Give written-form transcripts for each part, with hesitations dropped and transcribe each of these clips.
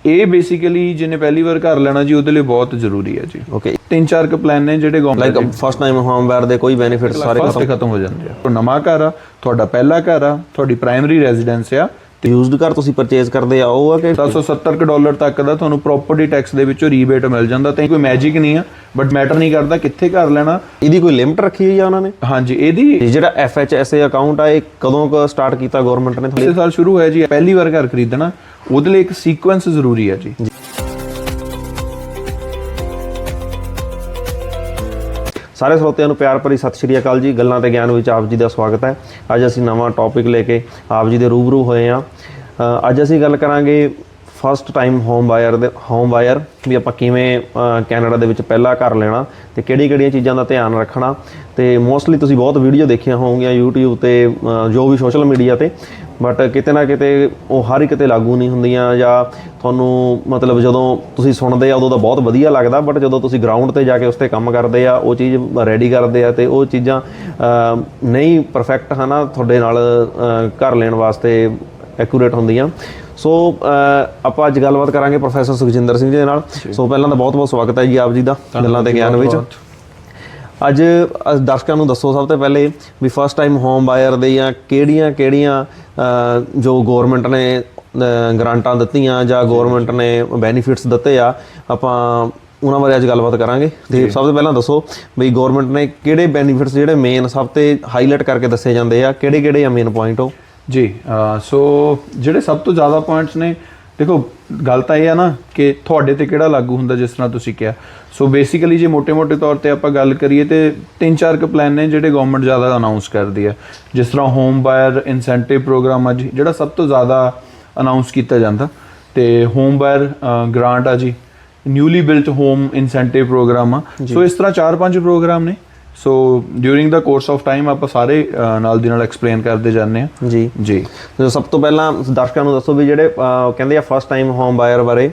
ਇਹ ਬੇਸਿਕਲੀ ਜਿਹਨੇ ਪਹਿਲੀ ਵਾਰ ਘਰ ਲੈਣਾ ਜੀ ਉਹਦੇ ਲਈ ਬਹੁਤ ਜ਼ਰੂਰੀ ਹੈ ਜੀ। ਓਕੇ, 3-4 ਕੁ ਪਲਾਨ ਨੇ ਜਿਹੜੇ government like first time home ਬਾਇਰ ਦੇ ਕੋਈ ਬੈਨੀਫਿਟ ਸਾਰੇ ਖਤਮ ਹੋ ਜਾਂਦੇ ਆ। ਨਵਾਂ ਘਰ ਆ, ਤੁਹਾਡਾ ਪਹਿਲਾ ਘਰ ਆ, ਤੁਹਾਡੀ ਪ੍ਰਾਇਮਰੀ ਰੈਜ਼ੀਡੈਂਸ ਆ, ਤੇ ਯੂਜ਼ਡ ਘਰ ਤੁਸੀਂ ਪਰਚੇਜ਼ ਕਰਦੇ ਆ ਉਹ ਆ ਕਿ $770 ਤੱਕ ਦਾ ਤੁਹਾਨੂੰ ਪ੍ਰੋਪਰਟੀ ਟੈਕਸ ਦੇ ਵਿੱਚੋਂ ਰੀਬੇਟ ਮਿਲ ਜਾਂਦਾ। ਤਾਂ ਕੋਈ ਮੈਜਿਕ ਨਹੀਂ ਆ, ਬਟ ਮੈਟਰ ਨਹੀਂ ਕਰਦਾ ਕਿੱਥੇ ਘਰ ਲੈਣਾ। ਇਹਦੀ ਕੋਈ ਲਿਮਟ ਰੱਖੀ ਹੋਈ ਆ ਉਹਨਾਂ ਨੇ? ਹਾਂਜੀ, ਇਹਦੀ ਜਿਹੜਾ FHSA ਅਕਾਊਂਟ ਆ ਇਹ ਕਦੋਂ ਕੁ ਸਟਾਰਟ ਕੀਤਾ ਗਵਰਨਮੈਂਟ ਨੇ? ਪਿਛਲੇ ਸਾਲ ਸ਼ੁਰੂ ਹੋਇਆ ਜੀ। ਪਹਿਲੀ ਵਾਰ ਘਰ ਖਰੀਦਣਾ ਉਹਦੇ ਲਈ ਇੱਕ ਸੀਕੁਐਂਸ ਜ਼ਰੂਰੀ ਹੈ ਜੀ। ਸਾਰੇ ਸਰੋਤਿਆਂ ਨੂੰ ਪਿਆਰ ਭਰੀ ਸਤਿ ਸ਼੍ਰੀ ਅਕਾਲ ਜੀ। ਗੱਲਾਂ ਤੇ ਗਿਆਨ ਵਿੱਚ ਆਪ ਜੀ ਦਾ ਸਵਾਗਤ ਹੈ। ਅੱਜ ਅਸੀਂ ਨਵਾਂ ਟੌਪਿਕ ਲੈ ਕੇ ਆਪ ਜੀ ਦੇ ਰੂਬਰੂ ਹੋਏ ਹਾਂ। ਅੱਜ ਅਸੀਂ ਗੱਲ ਕਰਾਂਗੇ ਫਸਟ ਟਾਈਮ ਹੋਮ ਬਾਇਰ ਵੀ ਆਪਾਂ ਕਿਵੇਂ ਕੈਨੇਡਾ ਦੇ ਵਿੱਚ ਪਹਿਲਾ ਘਰ ਲੈਣਾ ਤੇ ਕਿਹੜੀਆਂ ਚੀਜ਼ਾਂ ਦਾ ਧਿਆਨ ਰੱਖਣਾ। ਤੇ ਮੋਸਟਲੀ ਤੁਸੀਂ ਬਹੁਤ ਵੀਡੀਓ ਦੇਖੀਆਂ ਹੋਣਗੀਆਂ YouTube ਤੇ ਜੋ ਵੀ ਸੋਸ਼ਲ ਮੀਡੀਆ ਤੇ, ਬਟ ਕਿਤੇ ਨਾ ਕਿਤੇ ਉਹ ਹਰ ਇੱਕ ਤੇ ਲਾਗੂ ਨਹੀਂ ਹੁੰਦੀਆਂ, ਜਾਂ ਤੁਹਾਨੂੰ ਮਤਲਬ ਜਦੋਂ ਤੁਸੀਂ ਸੁਣਦੇ ਆ ਉਦੋਂ ਤਾਂ ਬਹੁਤ ਵਧੀਆ ਲੱਗਦਾ, ਬਟ ਜਦੋਂ ਤੁਸੀਂ ਗਰਾਊਂਡ ਤੇ ਜਾ ਕੇ ਉਸ ਤੇ ਕੰਮ ਕਰਦੇ ਆ, ਉਹ ਚੀਜ਼ ਰੈਡੀ ਕਰਦੇ ਆ ਤੇ ਉਹ ਚੀਜ਼ਾਂ ਨਹੀਂ ਪਰਫੈਕਟ ਹੈ ਨਾ ਤੁਹਾਡੇ ਨਾਲ ਘਰ ਲੈਣ ਵਾਸਤੇ ਐਕੂਰੇਟ ਹੁੰਦੀਆਂ। ਸੋ ਆਪਾਂ ਅੱਜ ਗੱਲਬਾਤ ਕਰਾਂਗੇ ਪ੍ਰੋਫੈਸਰ ਸੁਖਜਿੰਦਰ ਸਿੰਘ ਜੀ ਦੇ ਨਾਲ। ਸੋ ਪਹਿਲਾਂ ਤਾਂ ਬਹੁਤ ਸਵਾਗਤ ਹੈ ਜੀ ਆਪ ਜੀ ਦਾ ਗੱਲਾਂ ਤੇ ਗਿਆਨ ਵਿੱਚ। ਅੱਜ ਦਰਸ਼ਕਾਂ ਨੂੰ ਦੱਸੋ ਸਭ ਤੋਂ ਪਹਿਲੇ ਵੀ ਫਸਟ ਟਾਈਮ ਹੋਮ ਬਾਇਰ ਦੇ ਜਾਂ ਕਿਹੜੀਆਂ ਜੋ ਗੌਰਮੈਂਟ ਨੇ ਗ੍ਰਾਂਟਾਂ ਦਿੱਤੀਆਂ ਜਾਂ ਗੌਰਮੈਂਟ ਨੇ ਬੈਨੀਫਿਟਸ ਦਿੱਤੇ ਆ, ਆਪਾਂ ਉਹਨਾਂ ਬਾਰੇ ਅੱਜ ਗੱਲਬਾਤ ਕਰਾਂਗੇ। ਤੇ ਸਭ ਤੋਂ ਪਹਿਲਾਂ ਦੱਸੋ ਵੀ ਗੌਰਮੈਂਟ ਨੇ ਕਿਹੜੇ ਬੈਨੀਫਿਟਸ ਜਿਹੜੇ ਮੇਨ ਸਭ ਤੋਂ ਹਾਈਲਾਈਟ ਕਰਕੇ ਦੱਸੇ ਜਾਂਦੇ ਆ, ਕਿਹੜੇ ਆ ਮੇਨ ਪੁਆਇੰਟ ਉਹ ਜੀ। ਸੋ ਜਿਹੜੇ ਸਭ ਤੋਂ ਜ਼ਿਆਦਾ ਪੁਆਇੰਟਸ ਨੇ, ਦੇਖੋ ਗੱਲ ਤਾਂ ਇਹ ਆ ਨਾ ਕਿ ਤੁਹਾਡੇ ਤੇ ਕਿਹੜਾ ਲਾਗੂ ਹੁੰਦਾ, ਜਿਸ ਤਰ੍ਹਾਂ ਤੁਸੀਂ ਕਿਹਾ। ਸੋ ਬੇਸਿਕਲੀ ਜੇ ਮੋਟੇ ਤੌਰ ਤੇ ਆਪਾਂ ਗੱਲ ਕਰੀਏ ਤੇ 3-4 ਕੁ ਪਲਾਨ ਨੇ ਜਿਹੜੇ ਗਵਰਨਮੈਂਟ ਜ਼ਿਆਦਾ ਅਨਾਉਂਸ ਕਰਦੀ ਹੈ। ਜਿਸ ਤਰ੍ਹਾਂ ਹੋਮ ਬਾਇਰ ਇਨਸੈਂਟਿਵ ਪ੍ਰੋਗਰਾਮ ਆ ਜੀ, ਜਿਹੜਾ ਸਭ ਤੋਂ ਜ਼ਿਆਦਾ ਅਨਾਉਂਸ ਕੀਤਾ ਜਾਂਦਾ, ਤੇ ਹੋਮ ਬਾਇਰ ਗ੍ਰਾਂਟ ਆ ਜੀ, newly built home incentive program ਆ। ਸੋ ਇਸ ਤਰ੍ਹਾਂ 4-5 ਪ੍ਰੋਗਰਾਮ ਨੇ। So during the course of time ਆਪਾਂ ਸਾਰੇ ਨਾਲ ਦੀ ਨਾਲ ਐਕਸਪਲੇਨ ਕਰਦੇ ਜਾਂਦੇ ਹਾਂ ਜੀ। ਸਭ ਤੋਂ ਪਹਿਲਾਂ ਦਰਸ਼ਕਾਂ ਨੂੰ ਦੱਸੋ ਵੀ ਜਿਹੜੇ ਕਹਿੰਦੇ ਆ ਫਸਟ ਟਾਈਮ ਹੋਮ ਬਾਇਰ ਬਾਰੇ,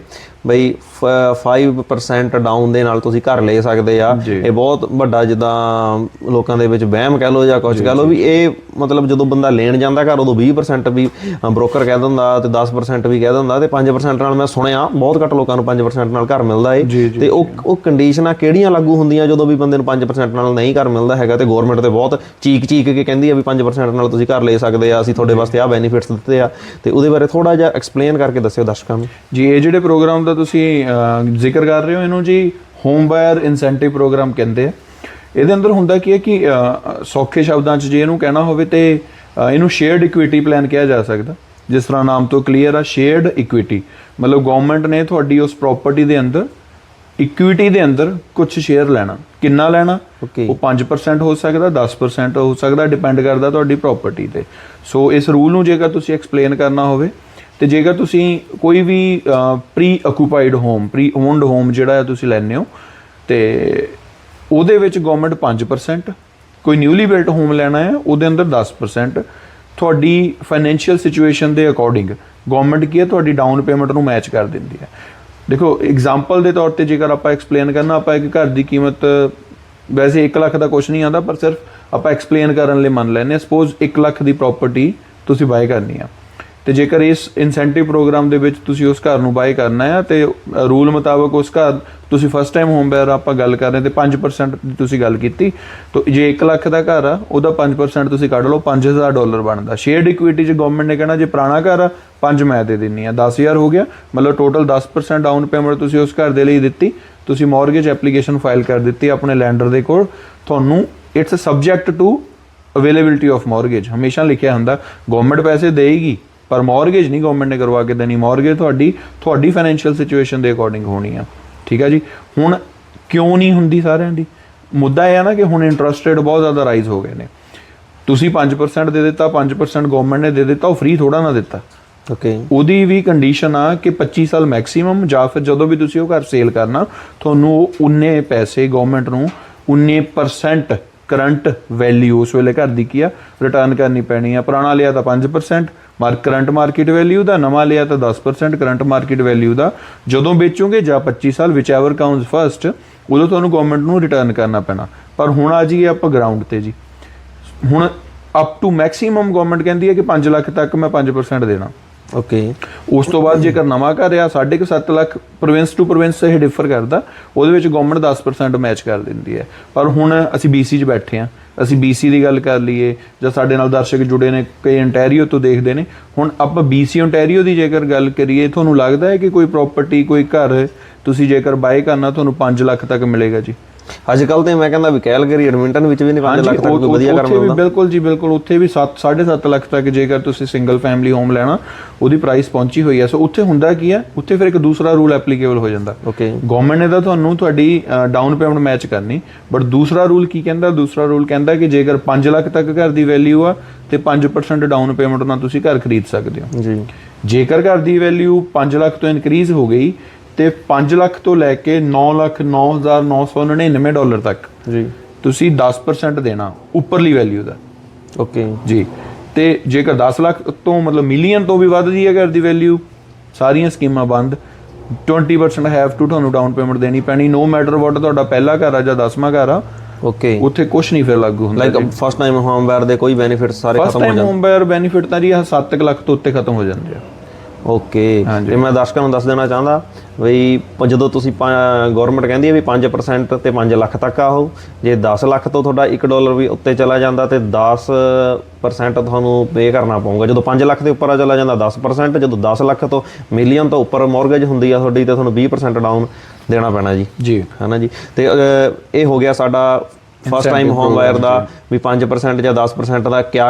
ਬਈ 5% ਡਾਊਨ ਦੇ ਨਾਲ ਤੁਸੀਂ ਘਰ ਲੈ ਸਕਦੇ ਆ। ਇਹ ਬਹੁਤ ਵੱਡਾ ਜਿੱਦਾਂ ਲੋਕਾਂ ਦੇ ਵਿੱਚ ਵਹਿਮ ਕਹਿ ਲਓ ਜਾਂ ਕੁਝ ਕਹਿ ਲਓ ਵੀ ਇਹ ਮਤਲਬ ਜਦੋਂ ਬੰਦਾ ਲੈਣ ਜਾਂਦਾ ਘਰ ਉਦੋਂ 20% ਵੀ ਬ੍ਰੋਕਰ ਕਹਿ ਦਿੰਦਾ ਤੇ 10% ਵੀ ਕਹਿ ਦਿੰਦਾ, ਤੇ 5% ਨਾਲ ਮੈਂ ਸੁਣਿਆ ਬਹੁਤ ਘੱਟ ਲੋਕਾਂ ਨੂੰ 5% ਨਾਲ ਘਰ ਮਿਲਦਾ ਏ। ਤੇ ਉਹ ਕੰਡੀਸ਼ਨਾਂ ਕਿਹੜੀਆਂ ਲਾਗੂ ਹੁੰਦੀਆਂ ਜਦੋਂ ਵੀ ਬੰਦੇ ਨੂੰ 5% ਨਾਲ ਨਹੀਂ ਘਰ ਮਿਲਦਾ ਹੈਗਾ, ਤੇ ਗੌਰਮੈਂਟ ਤੇ ਬਹੁਤ ਚੀਕ ਕੇ ਕਹਿੰਦੀ ਆ ਵੀ 5% ਨਾਲ ਤੁਸੀਂ ਘਰ ਲੈ ਸਕਦੇ ਆ, ਅਸੀਂ ਤੁਹਾਡੇ ਵਾਸਤੇ ਆਹ ਬੈਨੀਫਿਟਸ ਦਿੱਤੇ ਆ। ਤੇ ਉਹਦੇ ਬਾਰੇ ਥੋੜਾ ਜਿਹਾ ਐਕਸਪਲੇਨ ਕਰਕੇ ਦੱਸਿਓ ਦਰਸ਼ਕਾਂ ਨੂੰ ਜੀ। ਇਹ ਜਿਹੜੇ ਪ੍ਰੋਗਰਾਮ ਦਾ ਤੁਸੀਂ ਜ਼ਿਕਰ ਕਰ ਰਹੇ ਹੋ, ਇਹਨੂੰ ਜੀ ਹੋਮ ਬਾਇਰ ਇਨਸੈਂਟਿਵ ਪ੍ਰੋਗਰਾਮ ਕਹਿੰਦੇ ਆ। ਇਹਦੇ ਅੰਦਰ ਹੁੰਦਾ ਕੀ ਹੈ ਕਿ ਸੌਖੇ ਸ਼ਬਦਾਂ 'ਚ ਜੇ ਇਹਨੂੰ ਕਹਿਣਾ ਹੋਵੇ ਤੇ ਇਹਨੂੰ ਸ਼ੇਅਰਡ ਇਕੁਇਟੀ ਪਲਾਨ ਕਿਹਾ ਜਾ ਸਕਦਾ। ਜਿਸ ਤਰ੍ਹਾਂ ਨਾਮ ਤੋਂ ਕਲੀਅਰ ਆ, ਸ਼ੇਅਰਡ ਇਕੁਇਟੀ ਮਤਲਬ ਗਵਰਨਮੈਂਟ ਨੇ ਤੁਹਾਡੀ ਉਸ ਪ੍ਰੋਪਰਟੀ ਦੇ ਅੰਦਰ ਇਕੁਇਟੀ ਦੇ ਅੰਦਰ ਕੁਝ ਸ਼ੇਅਰ ਲੈਣਾ। ਕਿੰਨਾ ਲੈਣਾ? ਉਹ 5% ਹੋ ਸਕਦਾ, 10% ਹੋ ਸਕਦਾ, ਡਿਪੈਂਡ ਕਰਦਾ ਤੁਹਾਡੀ ਪ੍ਰੋਪਰਟੀ ਤੇ। ਸੋ ਇਸ ਰੂਲ ਨੂੰ ਜੇਕਰ ਤੁਸੀਂ ਐਕਸਪਲੇਨ ਕਰਨਾ ਹੋਵੇ, ਤੇ ਜੇਕਰ ਤੁਸੀਂ ਕੋਈ ਵੀ pre occupied home, pre owned home ਜਿਹੜਾ ਤੁਸੀਂ ਲੈਂਦੇ ਹੋ, ਤੇ ਉਹਦੇ ਵਿੱਚ ਗਵਰਨਮੈਂਟ 5%, ਕੋਈ ਨਿਊਲੀ ਬਿਲਟ ਹੋਮ ਲੈਣਾ ਹੈ ਉਹਦੇ ਅੰਦਰ 10%, ਤੁਹਾਡੀ ਫਾਈਨੈਂਸ਼ੀਅਲ ਸਿਚੁਏਸ਼ਨ ਦੇ ਅਕੋਰਡਿੰਗ ਗਵਰਨਮੈਂਟ ਕੀ ਹੈ ਤੁਹਾਡੀ ਡਾਊਨ ਪੇਮੈਂਟ ਨੂੰ ਮੈਚ ਕਰ ਦਿੰਦੀ ਹੈ। ਦੇਖੋ ਐਗਜ਼ਾਮਪਲ ਦੇ ਤੌਰ ਤੇ ਜੇਕਰ ਆਪਾਂ ਐਕਸਪਲੇਨ ਕਰਨਾ, ਆਪਾਂ ਇੱਕ ਘਰ ਦੀ ਕੀਮਤ ਵੈਸੇ 1 ਲੱਖ ਦਾ ਕੁਛ ਨਹੀਂ ਆਉਂਦਾ, ਪਰ ਸਿਰਫ ਆਪਾਂ ਐਕਸਪਲੇਨ ਕਰਨ ਲਈ ਮੰਨ ਲੈਂਦੇ ਹਾਂ। ਸਪੋਜ਼ 1 ਲੱਖ ਦੀ ਪ੍ਰੋਪਰਟੀ ਤੁਸੀਂ ਬਾਏ ਕਰਨੀ ਆ, ਤੇ ਜੇਕਰ ਇਸ ਇਨਸੈਂਟਿਵ ਪ੍ਰੋਗਰਾਮ ਦੇ ਵਿੱਚ ਤੁਸੀਂ ਉਸ ਘਰ ਨੂੰ ਬਾਏ ਕਰਨਾ ਹੈ, ਤੇ ਰੂਲ ਮੁਤਾਬਕ ਉਸ ਘਰ ਤੁਸੀਂ ਫਸਟ ਟਾਈਮ ਹੋਮ ਬਾਇਰ ਆਪਾਂ ਗੱਲ ਕਰ ਰਹੇ ਤੇ 5% ਦੀ ਤੁਸੀਂ ਗੱਲ ਕੀਤੀ, ਤਾਂ ਜੇ 1 ਲੱਖ ਦਾ ਘਰ ਆ ਉਹਦਾ 5% ਤੁਸੀਂ ਕੱਢ ਲਓ, $5000 ਬਣਦਾ। ਸ਼ੇਅਰਡ ਇਕੁਇਟੀ 'ਚ ਗਵਰਨਮੈਂਟ ਨੇ ਕਹਿਣਾ ਜੇ ਪੁਰਾਣਾ ਘਰ ਆ 5 ਮੈਂ ਦੇ ਦਿੰਨੀ ਆ, 10000 ਹੋ ਗਿਆ, ਮਤਲਬ ਟੋਟਲ 10% ਡਾਊਨ ਪੇਮੈਂਟ ਤੁਸੀਂ ਉਸ ਘਰ ਦੇ ਲਈ ਦਿੱਤੀ। ਤੁਸੀਂ ਮੌਰਗੇਜ ਐਪਲੀਕੇਸ਼ਨ ਫਾਈਲ ਕਰ ਦਿੱਤੀ ਆਪਣੇ ਲੈਂਡਰ ਦੇ ਕੋਲ, ਤੁਹਾਨੂੰ it's subject to availability of mortgage. ਹਮੇਸ਼ਾ ਲਿਖਿਆ ਹੁੰਦਾ ਗਵਰਨਮੈਂਟ ਪੈਸੇ ਦੇਗੀ, ਪਰ ਮੌਰਗੇਜ ਨਹੀਂ ਗਵਰਨਮੈਂਟ ਨੇ ਕਰਵਾ ਕੇ ਦੇਣੀ। ਮੌਰਗੇਜ ਤੁਹਾਡੀ ਫਾਈਨੈਂਸ਼ੀਅਲ ਸਿਚੁਏਸ਼ਨ ਦੇ ਅਕੋਰਡਿੰਗ ਹੋਣੀ ਆ। ਠੀਕ ਆ ਜੀ। ਹੁਣ ਕਿਉਂ ਨਹੀਂ ਹੁੰਦੀ ਸਾਰਿਆਂ ਦੀ? ਮੁੱਦਾ ਇਹ ਆ ਨਾ ਕਿ ਹੁਣ ਇੰਟਰਸਟ ਰੇਟ ਬਹੁਤ ਜ਼ਿਆਦਾ ਰਾਈਜ਼ ਹੋ ਗਏ ਨੇ। ਤੁਸੀਂ 5% ਦੇ ਦਿੱਤਾ, 5% ਗਵਰਨਮੈਂਟ ਨੇ ਦੇ ਦਿੱਤਾ, ਉਹ ਫ੍ਰੀ ਥੋੜਾ ਨਾ ਦਿੱਤਾ। ਉਹਦੀ ਵੀ ਕੰਡੀਸ਼ਨ ਆ ਕਿ 25 ਸਾਲ ਮੈਕਸੀਮਮ, ਜਾਂ ਫਿਰ ਜਦੋਂ ਵੀ ਤੁਸੀਂ ਉਹ ਘਰ ਸੇਲ ਕਰਨਾ ਤੁਹਾਨੂੰ ਉਨੇ ਪੈਸੇ ਗਵਰਨਮੈਂਟ ਨੂੰ 19% ਕਰੰਟ ਵੈਲਿਊ ਉਸ ਵੇਲੇ ਘਰ ਦੀ ਕੀ ਆ ਰਿਟਰਨ ਕਰਨੀ ਪੈਣੀ ਆ। ਪੁਰਾਣਾ ਲਿਆ ਤਾਂ 5% ਕਰੰਟ ਮਾਰਕੀਟ ਵੈਲਿਊ ਦਾ, ਨਵਾਂ ਲਿਆ ਤਾਂ 10% ਕਰੰਟ ਮਾਰਕੀਟ ਵੈਲਿਊ ਦਾ। ਜਦੋਂ ਵੇਚੋਗੇ ਜਾਂ 25 ਸਾਲ ਵਿਚ ਐਵਰ ਕਾਊਂਟਸ ਫਸਟ, ਉਦੋਂ ਤੁਹਾਨੂੰ ਗਵਰਨਮੈਂਟ ਨੂੰ ਰਿਟਰਨ ਕਰਨਾ ਪੈਣਾ। ਪਰ ਹੁਣ ਆ ਜਾਈਏ ਆਪਾਂ ਗਰਾਊਂਡ ਤੇ ਜੀ। ਹੁਣ ਅਪ ਟੂ ਮੈਕਸੀਮਮ ਗਵਰਨਮੈਂਟ ਕਹਿੰਦੀ ਹੈ ਕਿ 5 ਲੱਖ ਤੱਕ ਮੈਂ 5% ਦੇਣਾ। ਓਕੇ। ਉਸ ਤੋਂ ਬਾਅਦ ਜੇਕਰ ਨਵਾਂ ਘਰ ਆ 7.5 ਲੱਖ, ਪ੍ਰੋਵਿੰਸ ਟੂ ਪ੍ਰੋਵਿੰਸ ਇਹ ਡਿਫਰ ਕਰਦਾ, ਉਹਦੇ ਵਿੱਚ ਗਵਰਨਮੈਂਟ 10% ਮੈਚ ਕਰ ਦਿੰਦੀ ਹੈ। ਪਰ ਹੁਣ ਅਸੀਂ BC 'ਚ ਬੈਠੇ ਹਾਂ, ਅਸੀਂ BC ਦੀ ਗੱਲ ਕਰ ਲਈਏ ਜਾਂ ਸਾਡੇ ਨਾਲ ਦਰਸ਼ਕ ਜੁੜੇ ਨੇ ਕਈ ontario ਤੋਂ ਦੇਖਦੇ ਨੇ, ਹੁਣ ਆਪਾਂ BC ontario ਦੀ ਜੇਕਰ ਗੱਲ ਕਰੀਏ, ਤੁਹਾਨੂੰ ਲੱਗਦਾ ਹੈ ਕਿ ਕੋਈ ਪ੍ਰੋਪਰਟੀ, ਕੋਈ ਘਰ ਤੁਸੀਂ ਜੇਕਰ ਬਾਏ ਕਰਨਾ ਤੁਹਾਨੂੰ 5 ਲੱਖ ਤੱਕ ਮਿਲੇਗਾ ਜੀ? ਅੱਜ ਕੱਲ ਤੇ ਮੈਂ ਕਹਿੰਦਾ ਵੀ ਕੈਲਗਰੀ ਐਡਮਿੰਟਨ ਵਿੱਚ ਵੀ ਨਹੀਂ 5 ਲੱਖ ਤੱਕ ਕੋਈ ਵਧੀਆ ਘਰ ਮਿਲਦਾ। ਬਿਲਕੁਲ ਜੀ ਬਿਲਕੁਲ, ਉੱਥੇ ਵੀ 7.5 ਲੱਖ ਤੱਕ ਜੇਕਰ ਤੁਸੀਂ ਸਿੰਗਲ ਫੈਮਿਲੀ ਹੋਮ ਲੈਣਾ ਉਹਦੀ ਪ੍ਰਾਈਸ ਪਹੁੰਚੀ ਹੋਈ ਹੈ। ਸੋ ਉੱਥੇ ਹੁੰਦਾ ਕੀ ਹੈ, ਉੱਥੇ ਫਿਰ ਇੱਕ ਦੂਸਰਾ ਰੂਲ ਐਪਲੀਕੇਬਲ ਹੋ ਜਾਂਦਾ। ਓਕੇ। ਗਵਰਨਮੈਂਟ ਨੇ ਤਾਂ ਤੁਹਾਨੂੰ ਤੁਹਾਡੀ ਡਾਊਨ ਪੇਮੈਂਟ ਮੈਚ ਕਰਨੀ, ਬਟ ਦੂਸਰਾ ਰੂਲ ਕੀ ਕਹਿੰਦਾ? ਦੂਸਰਾ ਰੂਲ ਕਹਿੰਦਾ ਕਿ ਜੇਕਰ 5 ਲੱਖ ਤੱਕ ਘਰ ਦੀ ਵੈਲਿਊ ਆ ਤੇ 5% ਡਾਊਨ ਪੇਮੈਂਟ ਨਾਲ ਤੁਸੀਂ ਘਰ ਖਰੀਦ ਸਕਦੇ ਹੋ ਜੀ। ਜੇਕਰ ਘਰ ਦੀ ਵੈਲਿਊ 5 ਲੱਖ ਤੋਂ ਇਨਕਰੀਜ਼ ਹੋ ਗਈ ਤੇ 5 ਲੱਖ ਤੋਂ ਲੈ ਕੇ 9,09,999 ਡਾਲਰ ਤੱਕ ਜੀ ਤੁਸੀਂ 10% ਦੇਣਾ ਉੱਪਰਲੀ ਵੈਲਿਊ ਦਾ। ਓਕੇ ਜੀ। ਤੇ ਜੇਕਰ 10 ਲੱਖ ਤੋਂ ਮਤਲਬ ਮਿਲੀਅਨ ਤੋਂ ਵੀ ਵੱਧਦੀ ਹੈ ਘਰ ਦੀ ਵੈਲਿਊ, ਸਾਰੀਆਂ ਸਕੀਮਾਂ ਬੰਦ, 20% ਹੈਵ ਟੂ ਤੁਹਾਨੂੰ ਡਾਊਨ ਪੇਮੈਂਟ ਦੇਣੀ ਪੈਣੀ, ਨੋ ਮੈਟਰ ਵਾਟ ਤੁਹਾਡਾ ਪਹਿਲਾ ਘਰ ਆ ਜਾਂ 10ਵਾਂ ਘਰ ਆ। ਓਕੇ। ਉੱਥੇ ਕੁਝ ਨਹੀਂ ਫਿਰ ਲਾਗੂ ਹੁੰਦਾ। ਲਾਈਕ ਫਸਟ ਟਾਈਮ ਹੋਮ ਬਾਇਰ ਦੇ ਕੋਈ ਬੈਨੀਫਿਟ ਸਾਰੇ ਖਤਮ ਹੋ ਜਾਂਦੇ? ਫਸਟ ਟਾਈਮ ਹੋਮ ਬਾਇਰ ਬੈਨੀਫਿਟ ਤਾਂ ਜੀ 7 ਲੱਖ ਤੋਂ ਉੱਤੇ ਖਤਮ ਹੋ ਜਾਂਦੇ ਆ। ਓਕੇ। ਤੇ ਮੈਂ ਦਰਸ਼ਕਾਂ ਨੂੰ ਦੱਸ ਦੇਣਾ ਚਾਹੁੰਦਾ ਵੀ ਜਦੋਂ ਤੁਸੀਂ ਗਵਰਨਮੈਂਟ ਕਹਿੰਦੀ ਹੈ ਵੀ 5% ਤੇ 5 ਲੱਖ ਤੱਕ ਆ, ਉਹ ਜੇ 10 ਲੱਖ ਤੋਂ ਤੁਹਾਡਾ $1 ਵੀ ਉੱਤੇ ਚਲਾ ਜਾਂਦਾ ਤੇ 10% ਤੁਹਾਨੂੰ ਪੇ ਕਰਨਾ ਪਊਗਾ। ਜਦੋਂ 5 ਲੱਖ ਦੇ ਉੱਪਰ ਆ ਚਲਾ ਜਾਂਦਾ 10%, ਜਦੋਂ 10 ਲੱਖ ਤੋਂ ਮਿਲੀਅਨ ਤੋਂ ਉੱਪਰ ਮੌਰਗੇਜ ਹੁੰਦੀ ਆ ਤੁਹਾਡੀ ਤੇ ਤੁਹਾਨੂੰ 20% ਡਾਊਨ ਦੇਣਾ ਪੈਣਾ ਜੀ। ਜੀ ਹੈ ਨਾ ਜੀ। ਤੇ ਇਹ ਹੋ ਗਿਆ ਸਾਡਾ ਫਸਟ ਟਾਈਮ ਹੋਮ ਬਾਇਰ ਦਾ ਵੀ 5% ਜਾਂ 10% ਦਾ